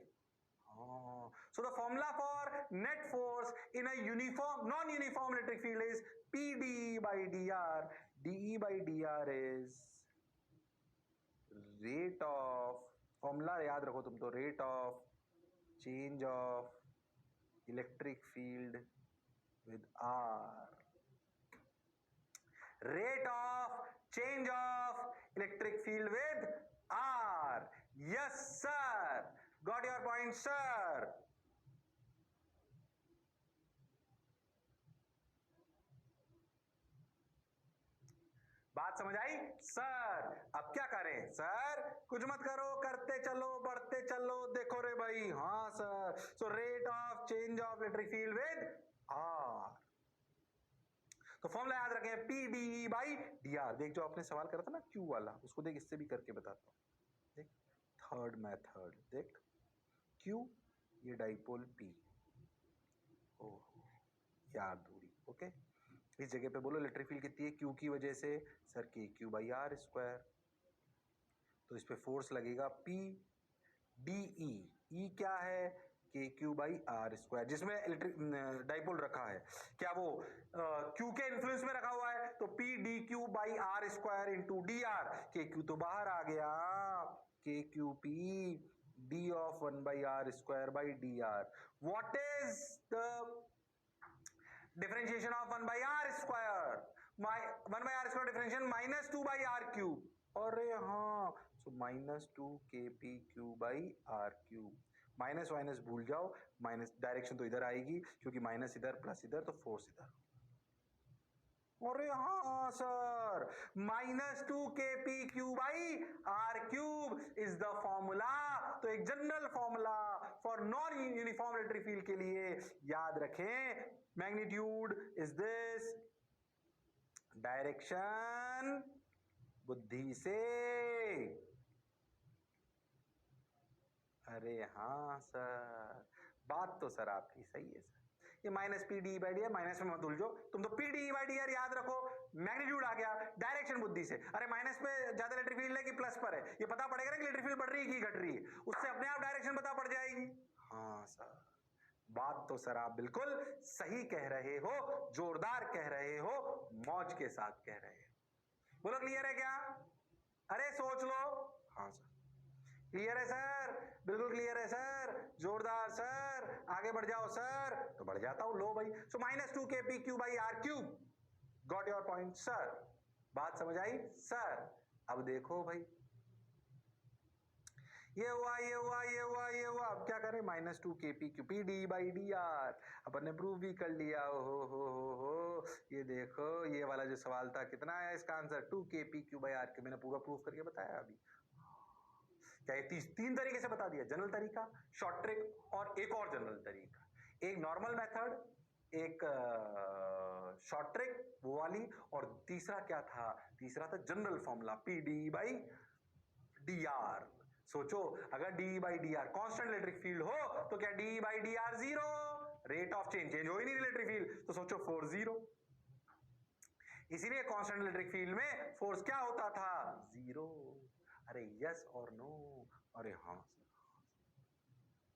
So the formula for net force in a uniform, non-uniform electric field is PD by dr. dE by dr is rate of, formula याद रखो तुम तो, rate of change of electric field with R. Rate of change of electric field with R. Yes, sir. Got your point, sir. बात समझ आई sir? अब क्या करें sir? कुछ मत करो, करते चलो, बढ़ते चलो। देखो रे भाई, हाँ sir. So rate of change of electric field with R. तो फॉर्मूला याद रखें, P D by D R. देख, जो आपने सवाल करा था ना क्यू वाला, उसको देख इससे भी करके बताता हूं। देख, थर्ड मेथड देख, क्यू ये डाइपोल पी, ओ यार दूरी, ओके। इस जगह पे बोलो इलेक्ट्रिक फील्ड कितनी है क्यू की वजह से? Sir K Q by R square. तो इस पे फोर्स लगेगा पी डी ई। ई क्या है? K Q by R square, जिसमें इलेक्ट्रिक डाइपोल रखा है। क्या वो क्यू के इन्फ्लुएंस में रखा हुआ है? तो P D Q by R square into D R. K Q तो बाहर आ गया, K Q P D of 1 by R square by D R. What is the differentiation of 1 by r square? 1 by r square differentiation minus 2 by r cube. अरे हाँ, so minus 2 kp q by r cube। Minus minus भूल जाओ, minus direction तो इधर आएगी क्योंकि minus इधर plus इधर, तो फोर्स इधर। अरे हाँ sir, minus 2 kp q by r cube is the formula. तो एक general formula for non uniform electric field के लिए याद रखें, मैग्नीट्यूड इज दिस, डायरेक्शन बुद्धि से। अरे हाँ सर, बात तो सर आपकी सही है सर। ये minus P D by D are, minus में मत उलझो तुम, तो P D by D are याद रखो, मैग्नीट्यूड आ गया डायरेक्शन बुद्धि से। अरे माइनस पे ज्यादा इलेक्ट्रिक फील्ड है कि प्लस पर है, ये पता पड़ेगा ना कि इलेक्ट्रिक फील्ड बढ़ रही है कि घट रही है, उससे अपने आप डायरेक्शन पता पड़ जाएगी। हाँ सर, बात तो सर आप बिल्कुल सही कह रहे हो, जोरदार कह रहे हो, मौज के साथ कह रहे हो। बोलो क्लियर है क्या? अरे सोच लो। हाँ सर क्लियर है सर, बिल्कुल क्लियर है सर, जोरदार सर, आगे बढ़ जाओ सर। तो बढ़ जाता हूं, लो भाई। So minus 2 kp q by R cube. Got your point sir? बात समझ आई सर? अब देखो भाई, ये हुआ, ये हुआ, ये हुआ, ये हुआ। अब क्या करें? Minus 2 kp q p d by D R. अपन ने प्रूव भी कर लिया। हो ये देखो, ये वाला जो सवाल था कितना आया इसका answer? 2 kp q by R. मैंने पूरा प्रूव करके बताया अभी। क्या ये तीन तरीके से बता दिया? जनरल तरीका, शॉर्ट ट्रिक और एक और जनरल तरीका। एक नॉर्मल मेथड, एक शॉर्ट ट्रिक वो वाली, और तीसरा क्या था? तीसरा था general formula P D by D are. सोचो, अगर D by D are constant electric field हो तो क्या D by D are zero? Rate of change हो ही नहीं इलेक्ट्रिक फील्ड, तो सोचो फोर्स जीरो। इसीलिए कांस्टेंट इलेक्ट्रिक फील्ड में फोर्स क्या होता था? जीरो। अरे यस और नो? अरे हाँ सर।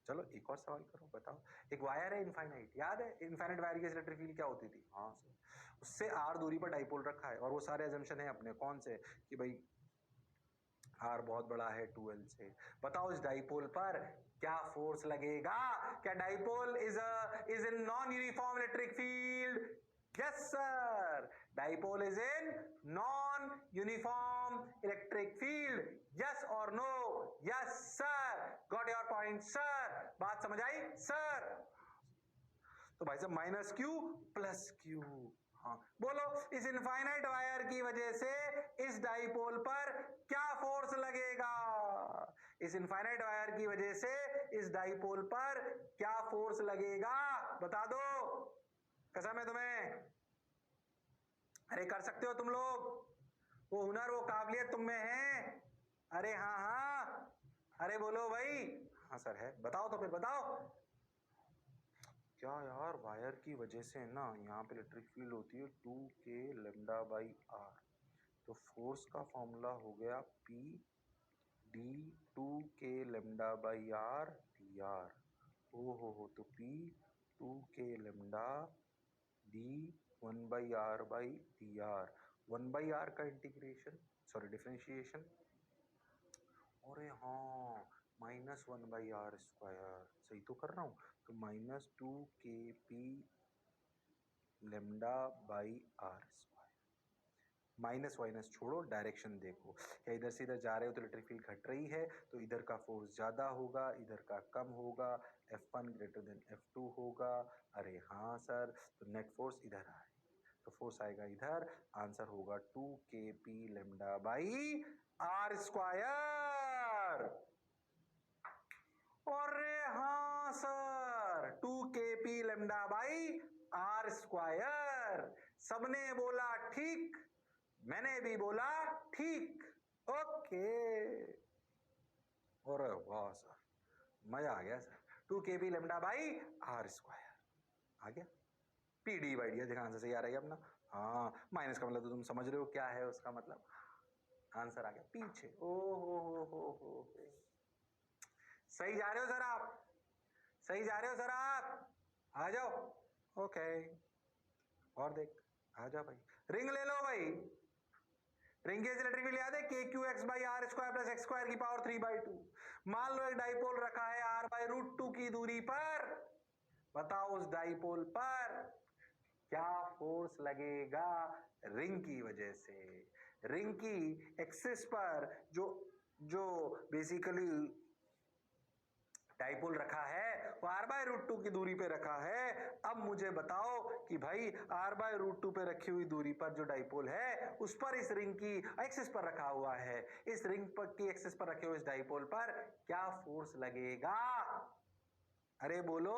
चलो एक और सवाल करो, बताओ। एक वायर है इनफाइनाइट, याद है इनफाइनाइट वायर की इलेक्ट्रिक फील्ड क्या होती थी? हाँ सर, उससे आर दूरी पर डाइपोल रखा है, और वो सारे अजम्पशन है अपने, कौन से? कि भाई आर बहुत बड़ा है 2l से। बताओ इस डाइपोल पर क्या फोर्स लगेगा? क्या dipole is in non uniform electric field? Yes sir, dipole is in non-uniform electric field. Yes or no? Yes sir. Got your point sir? बात समझ आई सर? तो भाई साहब माइनस क्यू प्लस क्यू, हाँ बोलो, इस इनफाइनाइट वायर की वजह से इस डाइपोल पर क्या फोर्स लगेगा? इस इनफाइनाइट वायर की वजह से इस डाइपोल पर क्या फोर्स लगेगा? बता दो, कसम है तुम्हें। अरे कर सकते हो तुम लोग, वो हुनर वो काबिलियत तुम में है। अरे हाँ हाँ, अरे बोलो भाई। हाँ सर है, बताओ तो फिर बताओ। क्या यार, वायर की वजह से ना यहाँ पे इलेक्ट्रिक फील्ड होती है 2k लेमडा बाई आर, तो फोर्स का फॉर्मूला हो गया P D 2k lambda by R D R. ओ हो, तो P 2k lambda D 1/r by D R. 1/r का इंटीग्रेशन, सॉरी डिफरेंशिएशन, अरे हाँ -1/r स्क्वायर, सही तो कर रहा हूँ। तो -2kp lambda by R square. Minus वाइनस छोड़ो, डायरेक्शन देखो, क्या इधर से इधर जा रहे हो तो इलेक्ट्रिक फील्ड घट रही है, तो इधर का फोर्स ज्यादा होगा, इधर का कम होगा, F1 ग्रेटर देन F2 होगा। अरे हाँ सर, तो नेट फोर्स इधर आए, तो फोर्स आएगा इधर, आंसर होगा 2kp lambda by R square. अरे हाँ sir, 2kp lambda by R square. सबने बोला ठीक, मैंने भी बोला ठीक। ओके, अरे वाह सर, मजा आ गया sir. 2kp lambda by R square आ गया। पी डी बाई डी, देखा आंसर सही आ रहा है अपना। हाँ, माइनस का मतलब तो तुम समझ रहे हो क्या है उसका मतलब। आंसर आ गया पीछे। ओ हो, सही जा रहे हो सर आप, सही जा रहे हो सर आप। आ जाओ, ओके। और देख, आ जा भाई, रिंग ले लो भाई। रिंग के इलेक्ट्रिक फील्ड याद है, K Q X by R square plus X square की पावर 3/2। मान लो एक डाइपोल रखा है r बाई रूट 2 की दूरी पर, बताओ उस डाइपोल पर क्या फोर्स लगेगा रिंग की वजह से। रिंग की एक्सिस पर जो जो बेसिकली डाइपोल रखा है वो r बाय रूट 2 की दूरी पे रखा है। अब मुझे बताओ कि भाई r बाय रूट 2 पे रखी हुई दूरी पर जो डाइपोल है उस पर इस रिंग की एक्सिस पर रखा हुआ है, इस रिंग पर की एक्सिस पर रखे हुए इस डाइपोल पर क्या फोर्स लगेगा? अरे बोलो,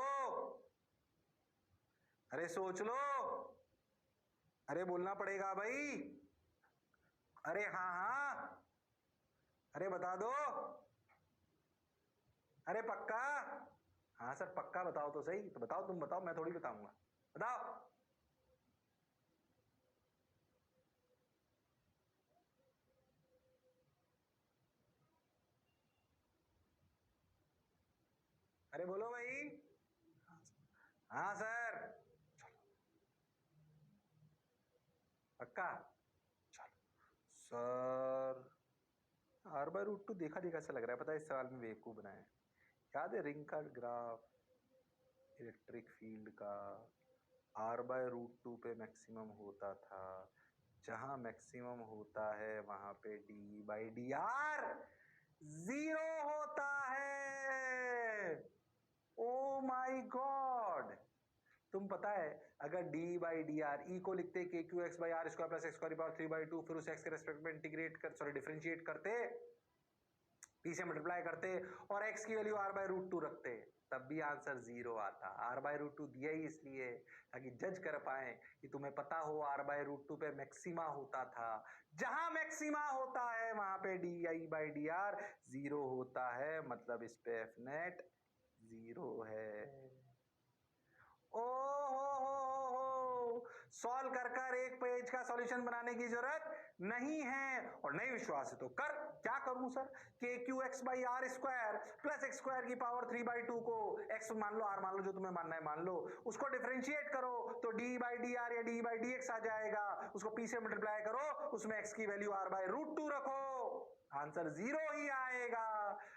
अरे सोच लो, अरे बोलना पड़ेगा भाई। अरे हाँ हाँ, अरे बता दो, अरे पक्का। हाँ सर पक्का, बताओ तो सही, तो बताओ, तुम बताओ, मैं थोड़ी बताऊंगा, बताओ। अरे बोलो भाई। हाँ सर, पक्का। चलो सर, आर बाय रूट 2 देखा देखा सा लग रहा है, पता है इस सवाल में बेवकूफ बनाया है। याद है रिंग का ग्राफ इलेक्ट्रिक फील्ड का, आर बाय रूट 2 पे मैक्सिमम होता था, जहां मैक्सिमम होता है वहां पे D by D are zero होता है। ओ माई गॉड, तुम पता है अगर d by D R E को लिखते K Q X by R square plus X square power 3/2, फिर उस x के रेस्पेक्ट में इंटीग्रेट कर, सॉरी डिफरेंशिएट करते, p से मल्टीप्लाई करते और x की वैल्यू r बाय रूट 2 रखते, तब भी आंसर जीरो आता। r बाय रूट 2 दिया ही इसलिए ताकि जज कर पाए कि तुम्हें पता हो r बाय रूट 2 पे मैक्सिमा होता था, जहां मैक्सिमा होता है वहां पे D I by D are zero होता है, मतलब इस पे एफ नेट जीरो है। ओ हो, सॉल्व कर कर एक पेज का सॉल्यूशन बनाने की जरूरत नहीं है। और नहीं विश्वास है तो कर, क्या करूं sir, K Q X by R square plus X square की पावर 3/2 को एक्स मान लो, आर मान लो, जो तुम्हें मानना है मान लो, उसको डिफरेंशिएट करो तो डी बाई डी आर या डी बाई डी एक्स आ जाएगा, उसको पी से मल्टीप्लाई करो, उसमें एक्स की वैल्यू आर बाय रूट 2 रखो, आंसर जीरो ही आएगा।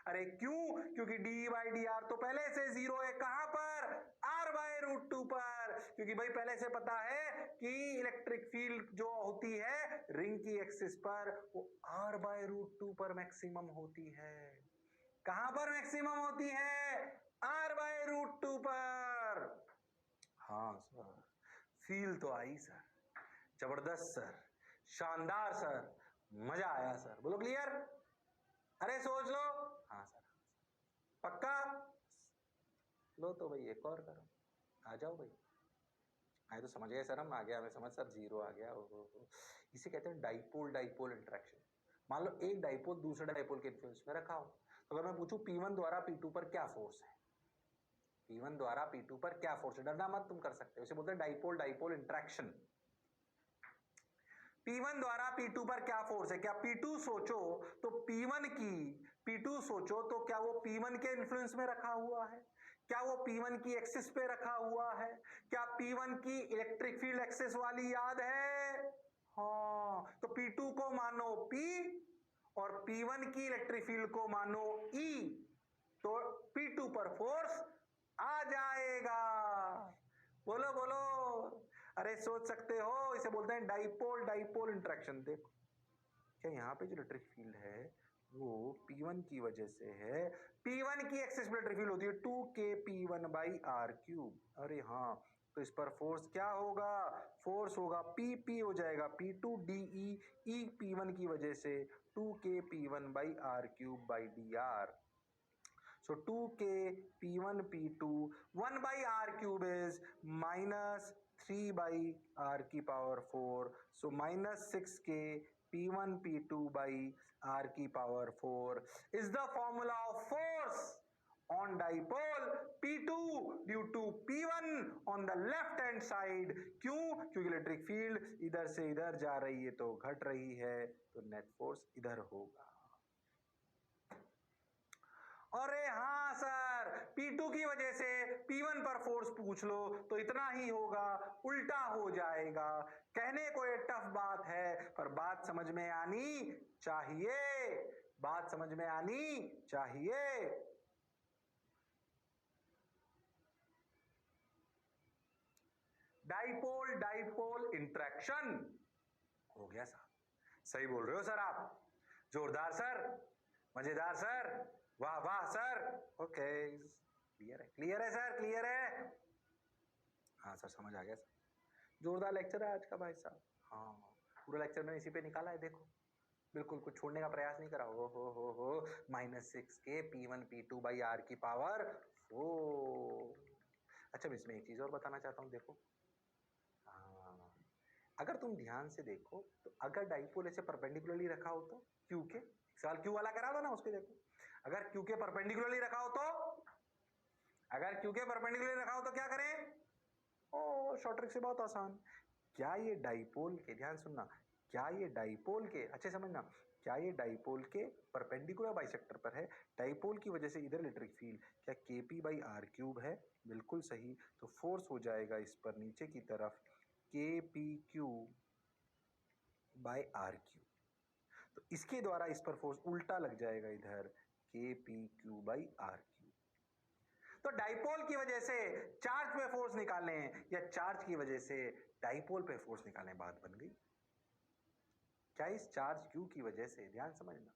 अरे क्यों? क्योंकि डी बाई डी आर तो पहले से जीरो है, कहां पर? आर बाय रूट 2 पर, क्योंकि भाई पहले से पता है कि इलेक्ट्रिक फील्ड जो होती है रिंग की एक्सिस पर वो आर बाय रूट 2 पर मैक्सिमम होती है। कहां पर मैक्सिमम होती है? आर बाय रूट 2 पर। हाँ सर, फील तो आई सर, जबरदस्त सर, शानदार सर, मजा आया सर। बोलो क्लियर? अरे सोच लो। हाँ सर, पक्का? लो तो भाई एक और करो, आ जाओ भाई। आए तो समझ गए सर, हम आ गया हमें समझ सर, जीरो आ गया। ओ। इसे कहते हैं डाइपोल डाइपोल इंटरेक्शन। मान लो एक डाइपोल दूसरे डाइपोल के इन्फ्लुएंस में रखा हो, तो अगर मैं पूछूं P1 द्वारा P2 पर क्या फोर्स है, P1 द्वारा P2 पर क्या फोर्स है, डरना मत, तुम कर सकते हो। इसे बोलते हैं डाइपोल डाइपोल इंटरेक्शन। P1 द्वारा P2 पर क्या फोर्स है, क्या P2 सोचो तो P2 सोचो तो क्या वो P1 के इन्फ्लुएंस में रखा हुआ है, क्या वो P1 की एक्सिस पे रखा हुआ है, क्या P1 की इलेक्ट्रिक फील्ड एक्सिस वाली याद है? हाँ, तो P2 को मानो P और P1 की इलेक्ट्रिक फील्ड को मानो E, तो P2 पर फोर्स आ जाएगा। बोलो बोलो। अरे सोच सकते हो, इसे बोलते हैं डाइपोल डाइपोल इंटरेक्शन। देखो क्या यहाँ पे जो इलेक्ट्रिक फील्ड है वो P1 की वजह से है, P1 की एक्सिस में इलेक्ट्रिक फील्ड होती है 2kP1/r³। अरे हाँ, तो इस पर फोर्स क्या होगा? फोर्स होगा P हो जाएगा P2dE, E P1 की वजह से 2kP1/r³/dr। So 2k P1 P2 1/r³ is -3/r⁴. So -6k P1 P2/r⁴ is the formula of force on dipole P2 due to P1 on the left hand side। क्यों? क्योंकि electric field इधर से इधर जा रही है तो घट रही है, तो नेट फोर्स इधर होगा। अरे हाँ सर, P2 की वजह से P1 पर फोर्स पूछ लो तो इतना ही होगा, उल्टा हो जाएगा। कहने को ये टफ बात है पर बात समझ में आनी चाहिए, बात समझ में आनी चाहिए। डाइपोल डाइपोल इंटरेक्शन हो गया साहब। सही बोल रहे हो सर आप, जोरदार सर, मजेदार सर, वाह वाह सर। ओके, क्लियर है सर, क्लियर है। हाँ सर समझ आ गया सर, जोरदार लेक्चर है आज का भाई साहब। हाँ, पूरा लेक्चर मैंने इसी पे निकाला है, देखो बिल्कुल कुछ छोड़ने का प्रयास नहीं करा। हो -6k P1 P2/r⁴। अच्छा, मैं इसमें एक चीज और बताना चाहता हूँ, देखो हाँ, अगर तुम ध्यान से देखो तो अगर डाइपोल ऐसे परपेंडिकुलरली रखा हो तो क्यू के, सवाल क्यू वाला करा था ना, उसके देखो अगर क्यू के परपेंडिकुलरली रखा हो तो, अगर क्यू के परपेंडिकुलरली रखा हो तो क्या करें? ओ शॉर्ट ट्रिक से बहुत आसान। क्या ये डाइपोल के, ध्यान सुनना, क्या ये डाइपोल के, अच्छे समझना, क्या ये डाइपोल के परपेंडिकुलर बाइसेक्टर पर है? डाइपोल की वजह से इधर इलेक्ट्रिक फील्ड क्या kp/r³ है? बिल्कुल सही। तो फोर्स हो जाएगा इस पर नीचे की तरफ kpq/r³। तो इसके द्वारा इस पर फोर्स उल्टा लग जाएगा इधर kpq/r³। तो डाइपोल की वजह से चार्ज पे फोर्स निकालने हैं या चार्ज की वजह से डाइपोल पे फोर्स निकालने, बात बन गई। क्या इस चार्ज Q की वजह से, ध्यान समझना,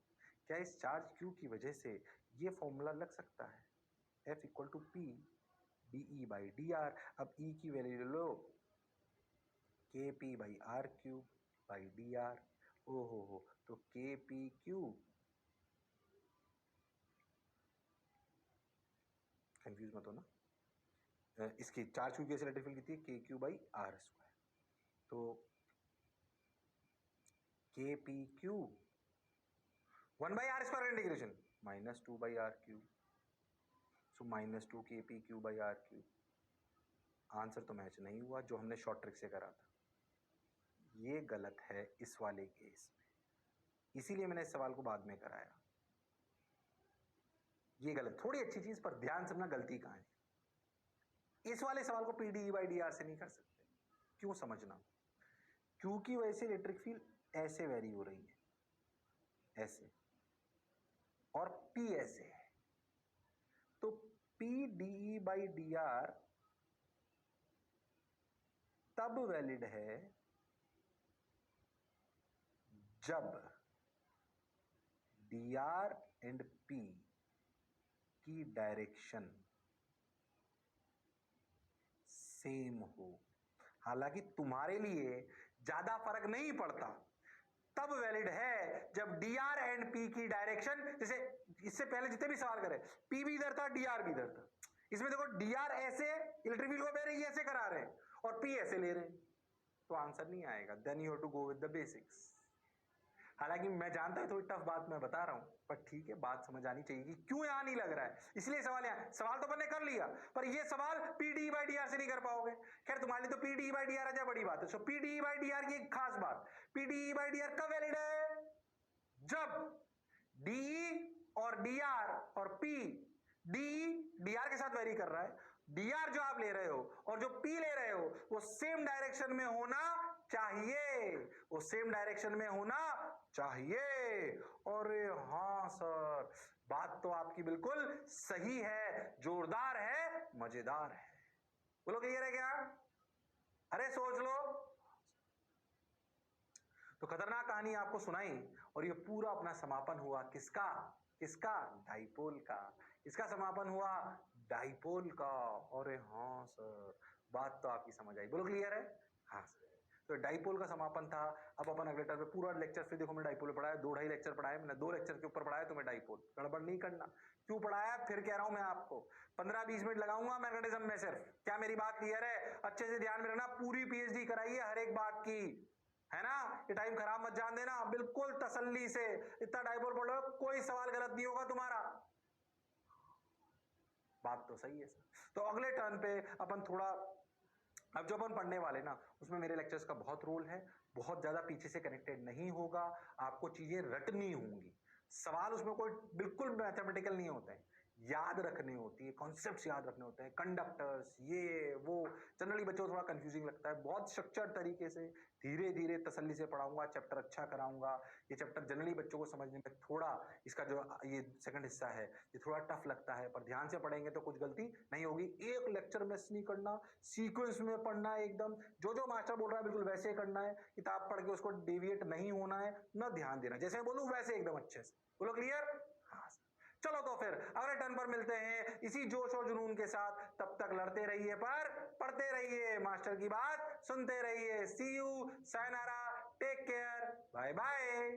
क्या इस चार्ज Q की वजह से ये फॉर्मूला लग सकता है F = P dE/dr। अब E की वैल्यू ले लो kp/r³/dr। हो तो kpq, कंफ्यूज मत हो ना, इसकी चार्ज Q की इलेक्ट्रिक फील्ड कितनी है? kq/r²। तो kpq 1/r² इंटीग्रेशन -2/r³। सो -2 kpq/r³। आंसर तो मैच नहीं हुआ जो हमने शॉर्ट ट्रिक से करा था, ये गलत है इस वाले केस में, इसीलिए मैंने इस सवाल को बाद में कराया। ये गलत, थोड़ी अच्छी चीज पर ध्यान समझना गलती कहां है। इस वाले सवाल को pdE/dr से नहीं कर सकते, क्यों समझना, क्योंकि वैसे इलेक्ट्रिक फील्ड ऐसे वेरी हो रही है, ऐसे, और P ऐसे है, तो pdE/dr तब वैलिड है जब dr एंड P की डायरेक्शन सेम हो। हालांकि तुम्हारे लिए ज्यादा फर्क नहीं पड़ता, तब वैलिड है जब dr एंड p की डायरेक्शन, जैसे इससे पहले जितने भी सवाल करे, p भी इधर था, dr भी इधर था, इसमें देखो dr ऐसे इलेक्ट्रिक फील्ड को मेरे ऐसे करा रहे हैं और p ऐसे ले रहे हैं, तो आंसर नहीं आएगा। Then you have to go with the basics. हालांकि मैं जानता हूं थोड़ी टफ बात मैं बता रहा हूं, पर ठीक है, बात समझ आनी चाहिए कि क्यों यहां नहीं लग रहा है, इसलिए सवाल यहां, सवाल तो अपन ने कर लिया, पर ये सवाल P D by D R से नहीं कर पाओगे। खैर तुम्हारे लिए तो P D by D R आ जाए, बड़ी बात है। So P D by D R की एक खास बात, P D by D R कब वैलिड है? जब डी और डी आर और पी, डी डी आर के साथ वेरी कर रहा है, डी आर जो आप ले रहे हो और जो पी ले रहे हो वो सेम डायरेक्शन में होना चाहिए, वो सेम डायरेक्शन में होना चाहिए। और हाँ सर, बात तो आपकी बिल्कुल सही है, जोरदार है, मजेदार है। बोलो क्लियर है क्या? अरे सोच लो। तो खतरनाक कहानी आपको सुनाई और ये पूरा अपना समापन हुआ किसका? किसका? डाइपोल का। इसका समापन हुआ डाइपोल का। अरे हाँ सर, बात तो आपकी समझ आई। बोलो क्लियर है? हाँ सर। तो डाइपोल का समापन था। अब अपन अगले टर्म पे पूरा लेक्चर, फिर देखो मैंने डाइपोल पढ़ाया, 2-2.5 लेक्चर पढ़ाए मैंने, 2 लेक्चर के ऊपर पढ़ाया तुम्हें डाइपोल। गड़बड़ नहीं करना। क्यों पढ़ाया फिर कह रहा हूं मैं आपको, 15-20 मिनट लगाऊंगा मैग्नेटिज्म में सिर्फ। क्या मेरी बात क्लियर है? अच्छे से ध्यान में रखना, पूरी पीएचडी कराइए हर एक बात की, है ना? ये टाइम खराब मत जान देना, बिल्कुल तसल्ली से इतना डाइपोल पढ़ लो, कोई सवाल गलत नहीं होगा तुम्हारा। बात तो सही है सर। तो अगले टर्न पे अपन थोड़ा, अब जो अपन पढ़ने वाले ना, उसमें मेरे लेक्चर्स का बहुत रोल है, बहुत ज्यादा पीछे से कनेक्टेड नहीं होगा, आपको चीजें रटनी होंगी। सवाल उसमें कोई बिल्कुल मैथमेटिकल नहीं होते हैं, याद रखने होती है, कॉन्सेप्ट्स याद रखने होते हैं, कंडक्टर्स, ये वो। जनरली बच्चों को थोड़ा कंफ्यूजिंग लगता है। बहुत स्ट्रक्चर्ड तरीके से धीरे धीरे तसल्ली से पढ़ाऊंगा, चैप्टर अच्छा कराऊंगा। ये चैप्टर जनरली बच्चों को समझने में थोड़ा, इसका जो ये सेकंड हिस्सा है ये थोड़ा टफ लगता है, पर ध्यान से पढ़ेंगे तो कुछ गलती नहीं होगी। एक लेक्चर मिस नहीं करना, सीक्वेंस में पढ़ना है एकदम, जो जो मास्टर बोल रहा है बिल्कुल वैसे करना है, किताब पढ़ के उसको डेविएट नहीं होना है, ना ध्यान देना, जैसे मैं बोलूं वैसे एकदम अच्छे से। बोलो क्लियर? हाँ। चलो तो फिर अगले टर्न पर मिलते हैं इसी जोश और जुनून के साथ। तब तक लड़ते रहिए पर पढ़ते रहिए, मास्टर की बात सुनते रहिए। See you, sayonara, take care, bye bye.